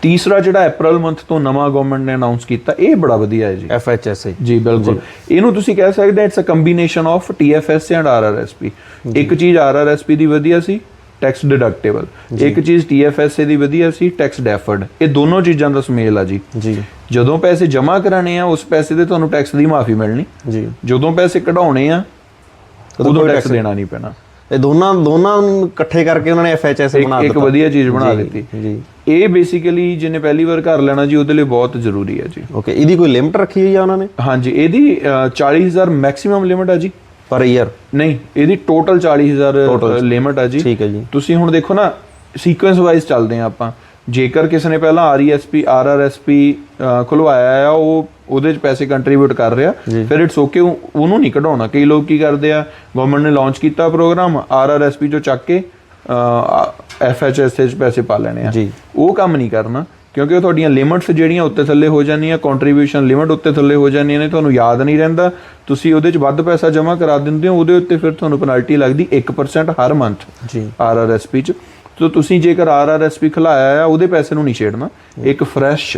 ਤੀਸਰਾ ਜਿਹੜਾ ਅਪ੍ਰੈਲ ਮੰਥ ਤੋਂ ਨਵਾਂ ਗਵਰਨਮੈਂਟ ਨੇ ਅਨਾਉਂਸ ਕੀਤਾ, ਇਹ ਬੜਾ ਵਧੀਆ ਹੈ ਜੀ, FHSA। ਜੀ ਬਿਲਕੁਲ। ਇਹਨੂੰ ਤੁਸੀਂ ਕਹਿ ਸਕਦੇ it's a combination of TFSA and RRSP। ਇੱਕ ਚੀਜ਼ RRSP ਦੀ ਵਧੀਆ ਸੀ, ਟੈਕਸ ਡਿਡਕਟੇਬਲ, ਇੱਕ ਚੀਜ਼ TFSA ਦੀ ਵਧੀਆ ਸੀ, ਟੈਕਸ ਡੈਫਰਡ। ਇਹ ਦੋਨੋਂ ਚੀਜ਼ਾਂ ਦਾ ਸੁਮੇਲ ਆ ਜੀ। ਜਦੋਂ ਪੈਸੇ ਜਮ੍ਹਾਂ ਕਰਾਣੇ ਆ ਉਸ ਪੈਸੇ ਤੇ ਤੁਹਾਨੂੰ ਟੈਕਸ ਦੀ ਮਾਫੀ ਮਿਲਣੀ ਜੀ, ਜਦੋਂ ਪੈਸੇ ਕਢਾਉਣੇ ਆ ਉਦੋਂ ਟੈਕਸ ਦੇਣਾ ਨਹੀਂ ਪੈਣਾ। ਇਹ ਦੋਨਾਂ ਨੂੰ ਇਕੱਠੇ ਕਰਕੇ ਉਹਨਾਂ ਨੇ FHSA ਬਣਾ ਦਿੱਤਾ, ਇੱਕ ਵਧੀਆ ਚੀਜ਼ ਬਣਾ ਦਿੱਤੀ ਜੀ। ਇਹ ਬੇਸਿਕਲੀ ਜਿਹਨੇ ਪਹਿਲੀ ਵਾਰ ਘਰ ਲੈਣਾ ਜੀ ਉਹਦੇ ਲਈ ਬਹੁਤ ਜ਼ਰੂਰੀ ਹੈ ਜੀ। ਓਕੇ, ਇਹਦੀ ਕੋਈ ਲਿਮਟ ਰੱਖੀ ਹੋਈ ਆ ਉਹਨਾਂ ਨੇ? ਹਾਂਜੀ, ਇਹਦੀ 40,000 ਮੈਕਸਿਮਮ ਲਿਮਟ ਆ ਜੀ। ਪਰ ਈਅਰ ਨਹੀਂ, ਇਹਦੀ ਟੋਟਲ 40,000 ਲਿਮਟ ਆ ਜੀ। ਠੀਕ ਹੈ ਜੀ। ਤੁਸੀਂ ਹੁਣ ਦੇਖੋ ਨਾ, ਸੀਕੁਐਂਸ ਵਾਈਜ਼ ਚੱਲਦੇ ਆ ਆਪਾਂ। ਜੇਕਰ ਕਿਸੇ ਨੇ ਪਹਿਲਾਂ RESP RRSP ਖੁਲਵਾਇਆ ਆ, ਉਹ ਉਹਦੇ 'ਚ ਪੈਸੇ ਕੰਟਰੀਬਿਊਟ ਕਰ ਰਿਹਾ, ਫਿਰ ਇਟਸ ਓਕੇ, ਉਹਨੂੰ ਨਹੀਂ ਕਢਾਉਣਾ। ਕਈ ਲੋਕ ਕੀ ਕਰਦੇ ਆ, ਗਵਰਨਮੈਂਟ ਨੇ ਲਾਂਚ ਕੀਤਾ ਪ੍ਰੋਗਰਾਮ, RRSP 'ਚੋਂ ਚੱਕ ਕੇ FHSA 'ਚ ਪੈਸੇ ਪਾ ਲੈਣੇ ਆ। ਉਹ ਕੰਮ ਨਹੀਂ ਕਰਨਾ, ਕਿਉਂਕਿ ਉਹ ਤੁਹਾਡੀਆਂ ਲਿਮਟਸ ਜਿਹੜੀਆਂ ਉੱਤੇ ਥੱਲੇ ਹੋ ਜਾਂਦੀਆਂ, ਕੰਟਰੀਬਿਊਸ਼ਨ ਲਿਮਟ ਉੱਤੇ ਥੱਲੇ ਹੋ ਜਾਂਦੀਆਂ ਨੇ, ਤੁਹਾਨੂੰ ਯਾਦ ਨਹੀਂ ਰਹਿੰਦਾ, ਤੁਸੀਂ ਉਹਦੇ 'ਚ ਵੱਧ ਪੈਸਾ ਜਮ੍ਹਾਂ ਕਰਾ ਦਿੰਦੇ ਹੋ, ਉਹਦੇ ਉੱਤੇ ਫਿਰ ਤੁਹਾਨੂੰ ਪੈਨਲਟੀ ਲੱਗਦੀ 1% ਹਰ ਮੰਥ RRSP 'ਚ। ਸੋ ਤੁਸੀਂ ਜੇਕਰ RRSP ਖਿਲਾਇਆ ਆ, ਉਹਦੇ ਪੈਸੇ ਨੂੰ ਨਹੀਂ ਛੇੜਨਾ। ਇੱਕ ਫਰੈਸ਼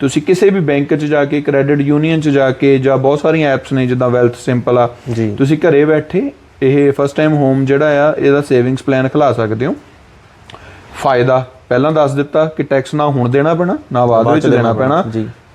ਤੁਸੀਂ ਕਿਸੇ ਵੀ ਬੈਂਕ 'ਚ ਜਾ ਕੇ, ਕ੍ਰੈਡਿਟ ਯੂਨੀਅਨ 'ਚ ਜਾ ਕੇ, ਜਾਂ ਬਹੁਤ ਸਾਰੀਆਂ ਐਪਸ ਨੇ ਜਿੱਦਾਂ ਵੈਲਥ ਸਿੰਪਲ ਆ, ਤੁਸੀਂ ਘਰੇ ਬੈਠੇ ਇਹ ਫਸਟ ਟਾਈਮ ਹੋਮ ਜਿਹੜਾ ਆ ਇਹਦਾ ਸੇਵਿੰਗਸ ਪਲਾਨ ਖਿਲਾ ਸਕਦੇ ਹੋ। ਫਾਇਦਾ ਪਹਿਲਾਂ ਦੱਸ ਦਿੱਤਾ ਕਿ ਟੈਕਸ ਨਾ ਹੁਣ ਦੇਣਾ ਪੈਣਾ, ਨਾ ਬਾਅਦ ਵਿੱਚ ਦੇਣਾ ਪੈਣਾ।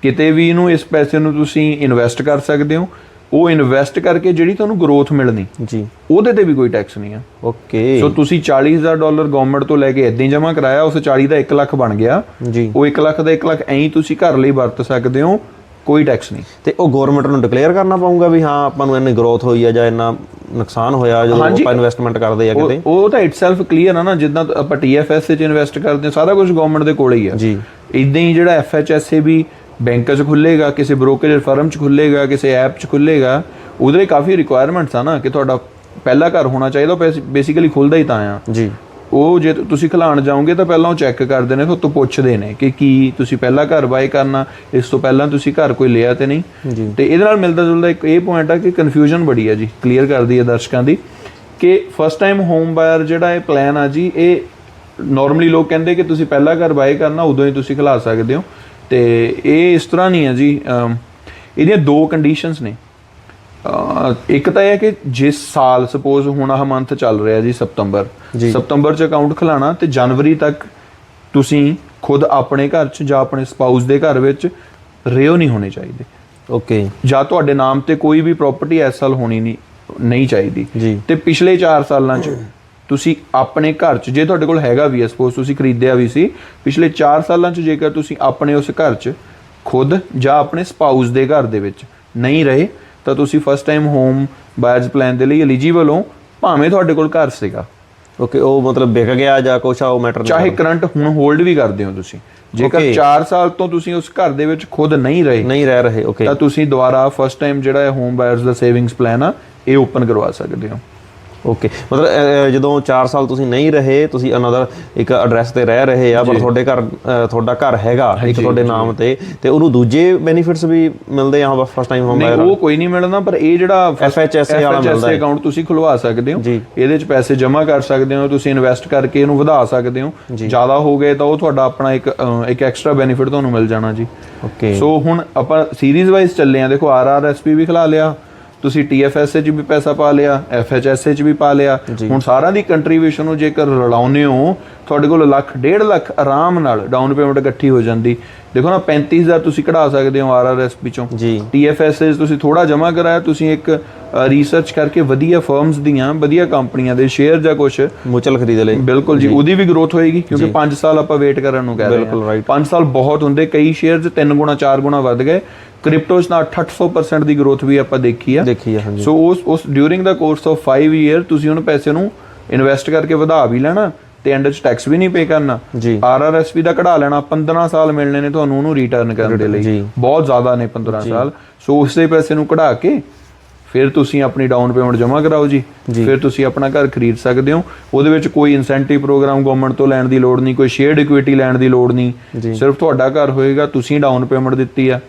ਕਿਤੇ ਵੀ ਇਹਨੂੰ, ਇਸ ਪੈਸੇ ਨੂੰ ਤੁਸੀਂ ਇਨਵੈਸਟ ਕਰ ਸਕਦੇ ਹੋ। ਉਹ ਇਨਵੈਸਟ ਕਰਕੇ ਜਿਹੜੀ ਤੁਹਾਨੂੰ ਗਰੋਥ ਮਿਲਣੀ ਜੀ, ਉਹਦੇ ਤੇ ਵੀ ਕੋਈ ਟੈਕਸ ਨਹੀਂ ਆ। ਓਕੇ, ਸੋ ਤੁਸੀਂ $40,000 ਗਵਰਨਮੈਂਟ ਤੋਂ ਲੈ ਕੇ ਏਦਾਂ ਹੀ ਜਮ੍ਹਾਂ ਕਰਾਇਆ, ਉਸ 40 ਦਾ 1 ਲੱਖ ਬਣ ਗਿਆ ਜੀ। ਉਹ 1 ਲੱਖ ਦਾ 1 ਲੱਖ ਐਂ ਤੁਸੀਂ ਘਰ ਲਈ ਵਰਤ ਸਕਦੇ ਹੋ, ਕੋਈ ਟੈਕਸ ਨਹੀਂ। ਤੇ ਉਹ ਗਵਰਨਮੈਂਟ ਨੂੰ ਡਿਕਲੇਅਰ ਕਰਨਾ ਪਊਗਾ ਵੀ ਹਾਂ ਆਪਾਂ ਨੂੰ ਇੰਨੀ ਗਰੋਥ ਹੋਈ ਆ ਜਾਂ ਇੰਨਾ ਨੁਕਸਾਨ ਹੋਇਆ ਜਦੋਂ ਆਪਾਂ ਇਨਵੈਸਟਮੈਂਟ ਕਰਦੇ ਆ ਕਿਤੇ? ਉਹ ਤਾਂ ਇਟਸੈਲਫ ਕਲੀਅਰ ਆ ਨਾ, ਜਿੱਦਾਂ ਆਪਾਂ TFSA 'ਚ ਇਨਵੈਸਟ ਕਰਦੇ ਹਾਂ, ਸਾਰਾ ਕੁਝ ਗਵਰਨਮੈਂਟ ਦੇ ਕੋਲ ਹੀ ਆ ਜੀ। ਇਦਾਂ ਹੀ ਜਿਹੜਾ FHSA ਵੀ ਬੈਂਕ 'ਚ ਖੁੱਲੇਗਾ, ਕਿਸੇ ਬ੍ਰੋਕਰੇਜ ਫਰਮ 'ਚ ਖੁੱਲੇਗਾ, ਕਿਸੇ ਐਪ 'ਚ ਖੁੱਲੇਗਾ, ਉਹਦੇ ਲਈ ਕਾਫੀ ਰਿਕੁਆਇਰਮੈਂਟਸ ਆ ਨਾ ਕਿ ਤੁਹਾਡਾ ਪਹਿਲਾ ਘਰ ਹੋਣਾ ਚਾਹੀਦਾ। ਉਹ ਬੇਸਿਕਲੀ ਖੁੱਲਦਾ ਹੀ ਤਾਂ ਆ ਜੀ। ਉਹ ਜੇ ਤੁਸੀਂ ਖਿਲਾਣ ਜਾਓਗੇ ਤਾਂ ਪਹਿਲਾਂ ਉਹ ਚੈੱਕ ਕਰਦੇ ਨੇ, ਤੁਹਾਨੂੰ ਪੁੱਛਦੇ ਨੇ ਕਿ ਕੀ ਤੁਸੀਂ ਪਹਿਲਾ ਘਰ ਬਾਏ ਕਰਨਾ, ਇਸ ਤੋਂ ਪਹਿਲਾਂ ਤੁਸੀਂ ਘਰ ਕੋਈ ਲਿਆ ਤੇ ਨਹੀਂ। ਤੇ ਇਹਦੇ ਨਾਲ ਮਿਲਦਾ ਜੁਲਦਾ ਇੱਕ ਇਹ ਪੁਆਇੰਟ ਆ ਕਿ ਕਨਫਿਊਜ਼ਨ ਬੜੀ ਆ ਜੀ, ਕਲੀਅਰ ਕਰਦੀ ਹੈ ਦਰਸ਼ਕਾਂ ਦੀ ਕਿ ਫਸਟ ਟਾਈਮ ਹੋਮ ਬਾਇਰ ਜਿਹੜਾ ਇਹ ਪਲਾਨ ਆ ਜੀ, ਇਹ ਨਾਰਮਲੀ ਲੋਕ ਕਹਿੰਦੇ ਕਿ ਤੁਸੀਂ ਪਹਿਲਾ ਘਰ ਬਾਏ ਕਰਨਾ ਉਦੋਂ ਹੀ ਤੁਸੀਂ ਖਿਲਾ ਸਕਦੇ ਹੋ, ਤੇ ਇਹ ਇਸ ਤਰ੍ਹਾਂ ਨਹੀਂ ਹੈ ਜੀ। ਇਹਦੀਆਂ 2 ਕੰਡੀਸ਼ਨਸ ਨੇ। ਇੱਕ ਤਾਂ ਇਹ ਹੈ ਕਿ ਜਿਸ ਸਾਲ ਸਪੋਜ਼ ਹੁਣ ਆਹ ਮੰਥ ਚੱਲ ਰਿਹਾ ਜੀ ਸਤੰਬਰ 'ਚ ਅਕਾਊਂਟ ਖਿਲਾਣਾ, ਤੇ ਜਨਵਰੀ ਤੱਕ ਤੁਸੀਂ ਖੁਦ ਆਪਣੇ ਘਰ 'ਚ ਜਾਂ ਆਪਣੇ ਸਪਾਊਸ ਦੇ ਘਰ ਵਿੱਚ ਰਿਓ ਨਹੀਂ ਹੋਣੇ ਚਾਹੀਦੇ। ਓਕੇ, ਜਾਂ ਤੁਹਾਡੇ ਨਾਮ ਤੇ ਕੋਈ ਵੀ ਪ੍ਰਾਪਰਟੀ ਇਸ ਸਾਲ ਹੋਣੀ ਨਹੀਂ ਚਾਹੀਦੀ। ਤੇ ਪਿਛਲੇ 4 ਸਾਲਾਂ 'ਚ ਤੁਸੀਂ ਆਪਣੇ ਘਰ 'ਚ, ਜੇ ਤੁਹਾਡੇ ਕੋਲ ਹੈਗਾ ਵੀ ਹੈ, ਸਪੋਜ਼ ਤੁਸੀਂ ਖਰੀਦਿਆ ਵੀ ਸੀ, ਪਿਛਲੇ 4 ਸਾਲਾਂ 'ਚ ਜੇਕਰ ਤੁਸੀਂ ਆਪਣੇ ਉਸ ਘਰ 'ਚ ਖੁਦ ਜਾਂ ਆਪਣੇ ਸਪਾਊਸ ਦੇ ਘਰ ਦੇ ਵਿੱਚ ਨਹੀਂ ਰਹੇ, ਤਾਂ ਤੁਸੀਂ first time home buyers plan ਦੇ ਲਈ ਐਲੀਜੀਬਲ ਹੋ, ਭਾਵੇਂ ਤੁਹਾਡੇ ਕੋਲ ਘਰ ਸੀਗਾ। ਓਕੇ, ਉਹ ਮਤਲਬ ਵਿਕ ਗਿਆ ਜਾਂ ਕੁਛ ਆ, ਉਹ ਮੈਟਰ ਨਹੀਂ, ਚਾਹੇ ਕਰੰਟ ਹੁਣ ਹੋਲਡ ਵੀ ਕਰਦੇ ਹੋ ਤੁਸੀਂ, ਜੇਕਰ 4 ਸਾਲ ਤੋਂ ਤੁਸੀਂ ਉਸ ਘਰ ਦੇ ਵਿੱਚ ਖੁਦ ਨਹੀਂ ਰਹਿ ਰਹੇ, ਤਾਂ ਤੁਸੀਂ ਦੁਬਾਰਾ ਫਸਟ ਟਾਈਮ ਜਿਹੜਾ ਹੋਮ ਬਾਇਰਸ ਦਾ ਸੇਵਿੰਗਸ ਪਲਾਨ ਆ ਇਹ ਓਪਨ ਕਰਵਾ ਸਕਦੇ ਹੋ। ਓਕੇ, ਮਤਲਬ ਜਦੋਂ 4 ਸਾਲ ਤੁਸੀਂ ਨਹੀਂ ਰਹੇ, ਤੁਸੀਂ ਅਨਦਰ ਇੱਕ ਐਡਰੈਸ ਤੇ ਰਹਿ ਰਹੇ ਆ, ਪਰ ਤੁਹਾਡਾ ਘਰ ਹੈਗਾ ਇੱਕ ਤੁਹਾਡੇ ਨਾਮ ਤੇ ਉਹਨੂੰ ਦੂਜੇ ਬੈਨੀਫਿਟਸ ਵੀ ਮਿਲਦੇ ਆ ਫਸਟ ਟਾਈਮ ਹੋਮ ਬਾਇਰ? ਉਹ ਕੋਈ ਨਹੀਂ ਮਿਲਣਾ, ਪਰ ਇਹ ਜਿਹੜਾ FHSA ਵਾਲਾ ਮਿਲਦਾ ਹੈ, ਅਕਾਊਂਟ ਤੁਸੀਂ ਖੁਲਵਾ ਸਕਦੇ ਹੋ, ਇਹਦੇ 'ਚ ਪੈਸੇ ਜਮ੍ਹਾਂ ਕਰ ਸਕਦੇ ਹੋ, ਤੁਸੀਂ ਇਨਵੈਸਟ ਕਰਕੇ ਇਹਨੂੰ ਵਧਾ ਸਕਦੇ ਹੋ। ਜ਼ਿਆਦਾ ਹੋ ਗਏ ਤਾਂ ਉਹ ਤੁਹਾਡਾ ਆਪਣਾ ਇੱਕ ਐਕਸਟਰਾ ਬੈਨੀਫਿਟ ਤੁਹਾਨੂੰ ਮਿਲ ਜਾਣਾ ਜੀ। ਓਕੇ, ਸੋ ਹੁਣ ਆਪਾਂ ਸੀਰੀਜ਼ ਵਾਈਜ਼ ਚੱਲੇ ਆ। ਦੇਖੋ RRSP ਵੀ ਖਿਲਾ ਲਿਆ, ਤੁਸੀਂ TFSA 'ਚ ਵੀ ਪੈਸਾ ਪਾ ਲਿਆ, FHSA 'ਚ ਵੀ ਪਾ ਲਿਆ। ਹੁਣ ਸਾਰਿਆਂ ਦੀ ਕੰਟਰੀਬਿਊਸ਼ਨ ਨੂੰ ਜੇਕਰ ਰਲਾਉਂਦੇ ਹੋ, ਤੁਹਾਡੇ ਕੋਲ ਲੱਖ 1.5 ਲੱਖ ਆਰਾਮ ਨਾਲ ਡਾਊਨ ਪੇਮੈਂਟ ਇਕੱਠੀ ਹੋ ਜਾਂਦੀ। ਦੇਖੋ ਨਾ 35,000 ਤੁਸੀਂ ਕਢਾ ਸਕਦੇ ਹੋ RRSP ਚੋਂ ਜੀ। TFSA 'ਚ ਤੁਸੀਂ ਥੋੜਾ ਜਮ੍ਹਾਂ ਕਰਾਇਆ, ਤੁਸੀਂ ਇੱਕ ਰਿਸਰਚ ਕਰਕੇ ਵਧੀਆ ਫਰਮਸ ਦੀਆਂ ਵਧੀਆ ਕੰਪਨੀਆਂ ਦੇ ਸ਼ੇਅਰ ਜਾਂ ਕੁਝ ਮੁਚਲ ਖਰੀਦ ਲਈ, ਬਿਲਕੁਲ ਜੀ, ਉਹਦੀ ਵੀ ਗਰੋਥ ਹੋਏਗੀ ਕਿਉਂਕਿ 5 ਸਾਲ ਆਪਾਂ ਵੇਟ ਕਰਨ ਨੂੰ ਕਹਿ ਰਹੇ ਹਾਂ। 5 ਸਾਲ ਬਹੁਤ ਹੁੰਦੇ, ਕਈ ਸ਼ੇਅਰ 'ਚ 3 ਗੁਣਾ 4 ਗੁਣਾ ਵੱਧ ਗਏ। ਕ੍ਰਿਪਟੋ 'ਚ ਤਾਂ 800% ਦੀ ਗਰੋਥ ਵੀ ਆਪਾਂ ਦੇਖੀ ਆ। ਹਾਂਜੀ। ਸੋ ਉਸ during the course of 5 year ਤੁਸੀਂ ਉਹਨੂੰ ਪੈਸੇ ਨੂੰ ਇਨਵੈਸਟ ਕਰਕੇ ਵਧਾ ਵੀ ਲੈਣਾ ਤੇ ਐਂਡ 'ਚ ਟੈਕਸ ਵੀ ਨਹੀਂ ਪੇ ਕਰਨਾ। ਜੀ। RRSP ਦਾ ਕਢਾ ਲੈਣਾ, 15 ਸਾਲ ਮਿਲਣੇ ਨੇ ਤੁਹਾਨੂੰ ਉਹਨੂੰ ਰਿਟਰਨ ਕਰਨ ਦੇ ਲਈ, ਬਹੁਤ ਜ਼ਿਆਦਾ ਨੇ 15 ਸਾਲ। ਸੋ ਉਸੇ ਪੈਸੇ ਨੂੰ ਕਢਾ ਕੇ ਫਿਰ ਤੁਸੀਂ ਆਪਣੀ ਡਾਊਨ ਪੇਮੈਂਟ ਜਮ੍ਹਾਂ ਕਰਾਓ ਜੀ, ਫਿਰ ਤੁਸੀਂ ਆਪਣਾ ਘਰ ਖਰੀਦ ਸਕਦੇ ਹੋ। ਉਹਦੇ ਵਿੱਚ ਕੋਈ ਇਨਸੈਂਟਿਵ ਪ੍ਰੋਗਰਾਮ ਗਵਰਨਮੈਂਟ ਤੋਂ ਲੈਣ ਦੀ ਲੋੜ ਨਹੀਂ, ਕੋਈ ਸ਼ੇਅਰਡ ਇਕੁਇਟੀ ਲੈਣ ਦੀ ਲੋੜ ਨਹੀਂ, ਸਿਰਫ ਤੁਹਾਡਾ ਘਰ ਹੋਏਗਾ, ਤੁਸੀਂ ਡਾਊਨ ਪੇਮੈਂਟ ਦਿੱਤੀ ਆ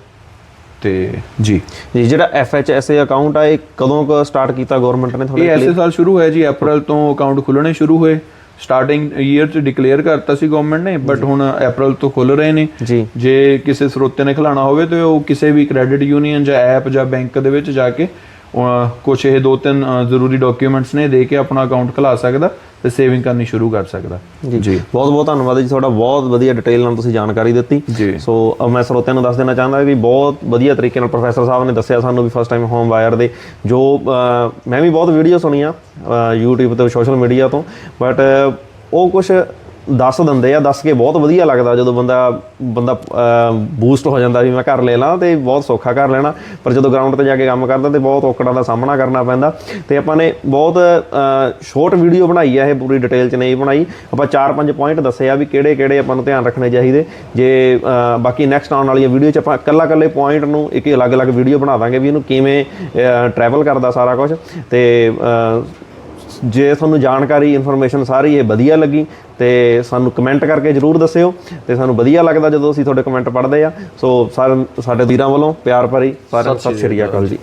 ਤੇ ਜੀ। ਜਿਹੜਾ FHSA ਅਕਾਊਂਟ ਆ ਇਹ ਕਦੋਂ ਕ ਸਟਾਰਟ ਕੀਤਾ ਗਵਰਨਮੈਂਟ ਨੇ ਤੁਹਾਡੇ? ਇਹ ਐਸੇ ਸਾਲ ਸ਼ੁਰੂ ਹੋਇਆ ਜੀ, ਅਪ੍ਰੈਲ ਤੋਂ ਅਕਾਊਂਟ ਖੁੱਲਣੇ ਸ਼ੁਰੂ ਹੋਏ। ਸਟਾਰਟਿੰਗ ਈਅਰ 'ਚ ਡਿਕਲੇਅਰ ਕਰਤਾ ਸੀ ਗਵਰਨਮੈਂਟ ਨੇ, ਬਟ ਹੁਣ ਅਪ੍ਰੈਲ ਤੋਂ ਖੁੱਲ ਰਹੇ ਨੇ ਜੀ। ਜੇ ਕਿਸੇ ਸਰੋਤੇ ਨੇ ਖਿਲਾਣਾ ਹੋਵੇ ਤੇ ਉਹ ਕਿਸੇ ਵੀ ਕ੍ਰੈਡਿਟ ਯੂਨੀਅਨ ਜਾਂ ਐਪ ਜਾਂ ਬੈਂਕ ਦੇ ਵਿੱਚ ਜਾ ਕੇ ਕੁਛ ਇਹ 2-3 ਜ਼ਰੂਰੀ ਡਾਕੂਮੈਂਟਸ ਨੇ ਦੇ ਕੇ ਆਪਣਾ ਅਕਾਊਂਟ ਖੁਲਾ ਸਕਦਾ ਤੇ ਸੇਵਿੰਗ ਕਰਨੀ ਸ਼ੁਰੂ ਕਰ ਸਕਦਾ ਜੀ। ਬਹੁਤ ਬਹੁਤ ਧੰਨਵਾਦ ਜੀ ਤੁਹਾਡਾ, ਬਹੁਤ ਵਧੀਆ ਡਿਟੇਲ ਨਾਲ ਤੁਸੀਂ ਜਾਣਕਾਰੀ ਦਿੱਤੀ ਜੀ। ਸੋ ਮੈਂ ਸਰੋਤਿਆਂ ਨੂੰ ਦੱਸ ਦੇਣਾ ਚਾਹੁੰਦਾ ਕਿ ਬਹੁਤ ਵਧੀਆ ਤਰੀਕੇ ਨਾਲ ਪ੍ਰੋਫੈਸਰ ਸਾਹਿਬ ਨੇ ਦੱਸਿਆ ਸਾਨੂੰ ਵੀ ਫਸਟ ਟਾਈਮ ਹੋਮ ਬਾਇਰ ਦੇ, ਜੋ ਮੈਂ ਵੀ ਬਹੁਤ ਵੀਡੀਓ ਸੁਣੀਆਂ YouTube ਤੇ ਸੋਸ਼ਲ ਮੀਡੀਆ ਤੋਂ, ਬਟ ਉਹ ਕੁਛ ਦੱਸ ਦਿੰਦੇ ਆ, ਦੱਸ ਕੇ ਬਹੁਤ ਵਧੀਆ ਲੱਗਦਾ ਜਦੋਂ ਬੰਦਾ ਬੂਸਟ ਹੋ ਜਾਂਦਾ ਵੀ ਮੈਂ ਘਰ ਲੈ ਲਾਂ ਤੇ ਬਹੁਤ ਸੌਖਾ ਘਰ ਲੈਣਾ। ਪਰ ਜਦੋਂ ਗਰਾਊਂਡ ਤੇ ਜਾ ਕੇ ਕੰਮ ਕਰਦਾ ਤੇ ਬਹੁਤ ਔਕੜਾਂ ਦਾ ਸਾਹਮਣਾ ਕਰਨਾ ਪੈਂਦਾ। ਤੇ ਆਪਾਂ ਨੇ ਬਹੁਤ ਸ਼ੋਰਟ ਵੀਡੀਓ ਬਣਾਈ ਆ, ਇਹ ਪੂਰੀ ਡਿਟੇਲ 'ਚ ਨਹੀਂ ਬਣਾਈ। ਆਪਾਂ 4-5 ਪੁਆਇੰਟ ਦੱਸੇ ਆ ਵੀ ਕਿਹੜੇ ਆਪਾਂ ਨੂੰ ਧਿਆਨ ਰੱਖਣੇ ਚਾਹੀਦੇ। ਜੇ ਬਾਕੀ ਨੈਕਸਟ ਆਉਣ ਵਾਲੀਆਂ ਵੀਡੀਓ 'ਚ ਆਪਾਂ ਇਕੱਲੇ ਪੁਆਇੰਟ ਨੂੰ ਇੱਕ ਅਲੱਗ-ਅਲੱਗ ਵੀਡੀਓ ਬਣਾ ਦਾਂਗੇ ਵੀ ਇਹਨੂੰ ਕਿਵੇਂ ਟਰੈਵਲ ਕਰਦਾ ਸਾਰਾ ਕੁਝ। ਤੇ ਜੇ ਤੁਹਾਨੂੰ ਜਾਣਕਾਰੀ ਇਨਫੋਰਮੇਸ਼ਨ ਸਾਰੀ ਇਹ ਵਧੀਆ ਲੱਗੀ ਤੇ ਸਾਨੂੰ ਕਮੈਂਟ ਕਰਕੇ ਜ਼ਰੂਰ ਦੱਸਿਓ, ਤੇ ਸਾਨੂੰ ਵਧੀਆ ਲੱਗਦਾ ਜਦੋਂ ਅਸੀਂ ਤੁਹਾਡੇ ਕਮੈਂਟ ਪੜ੍ਹਦੇ ਆ। ਸੋ ਸਾਡੇ ਵੀਰਾਂ ਵੱਲੋਂ ਪਿਆਰ ਭਰੀ ਸਾਰਿਆਂ ਨੂੰ ਸਤਿ ਸ਼੍ਰੀ ਅਕਾਲ ਜੀ।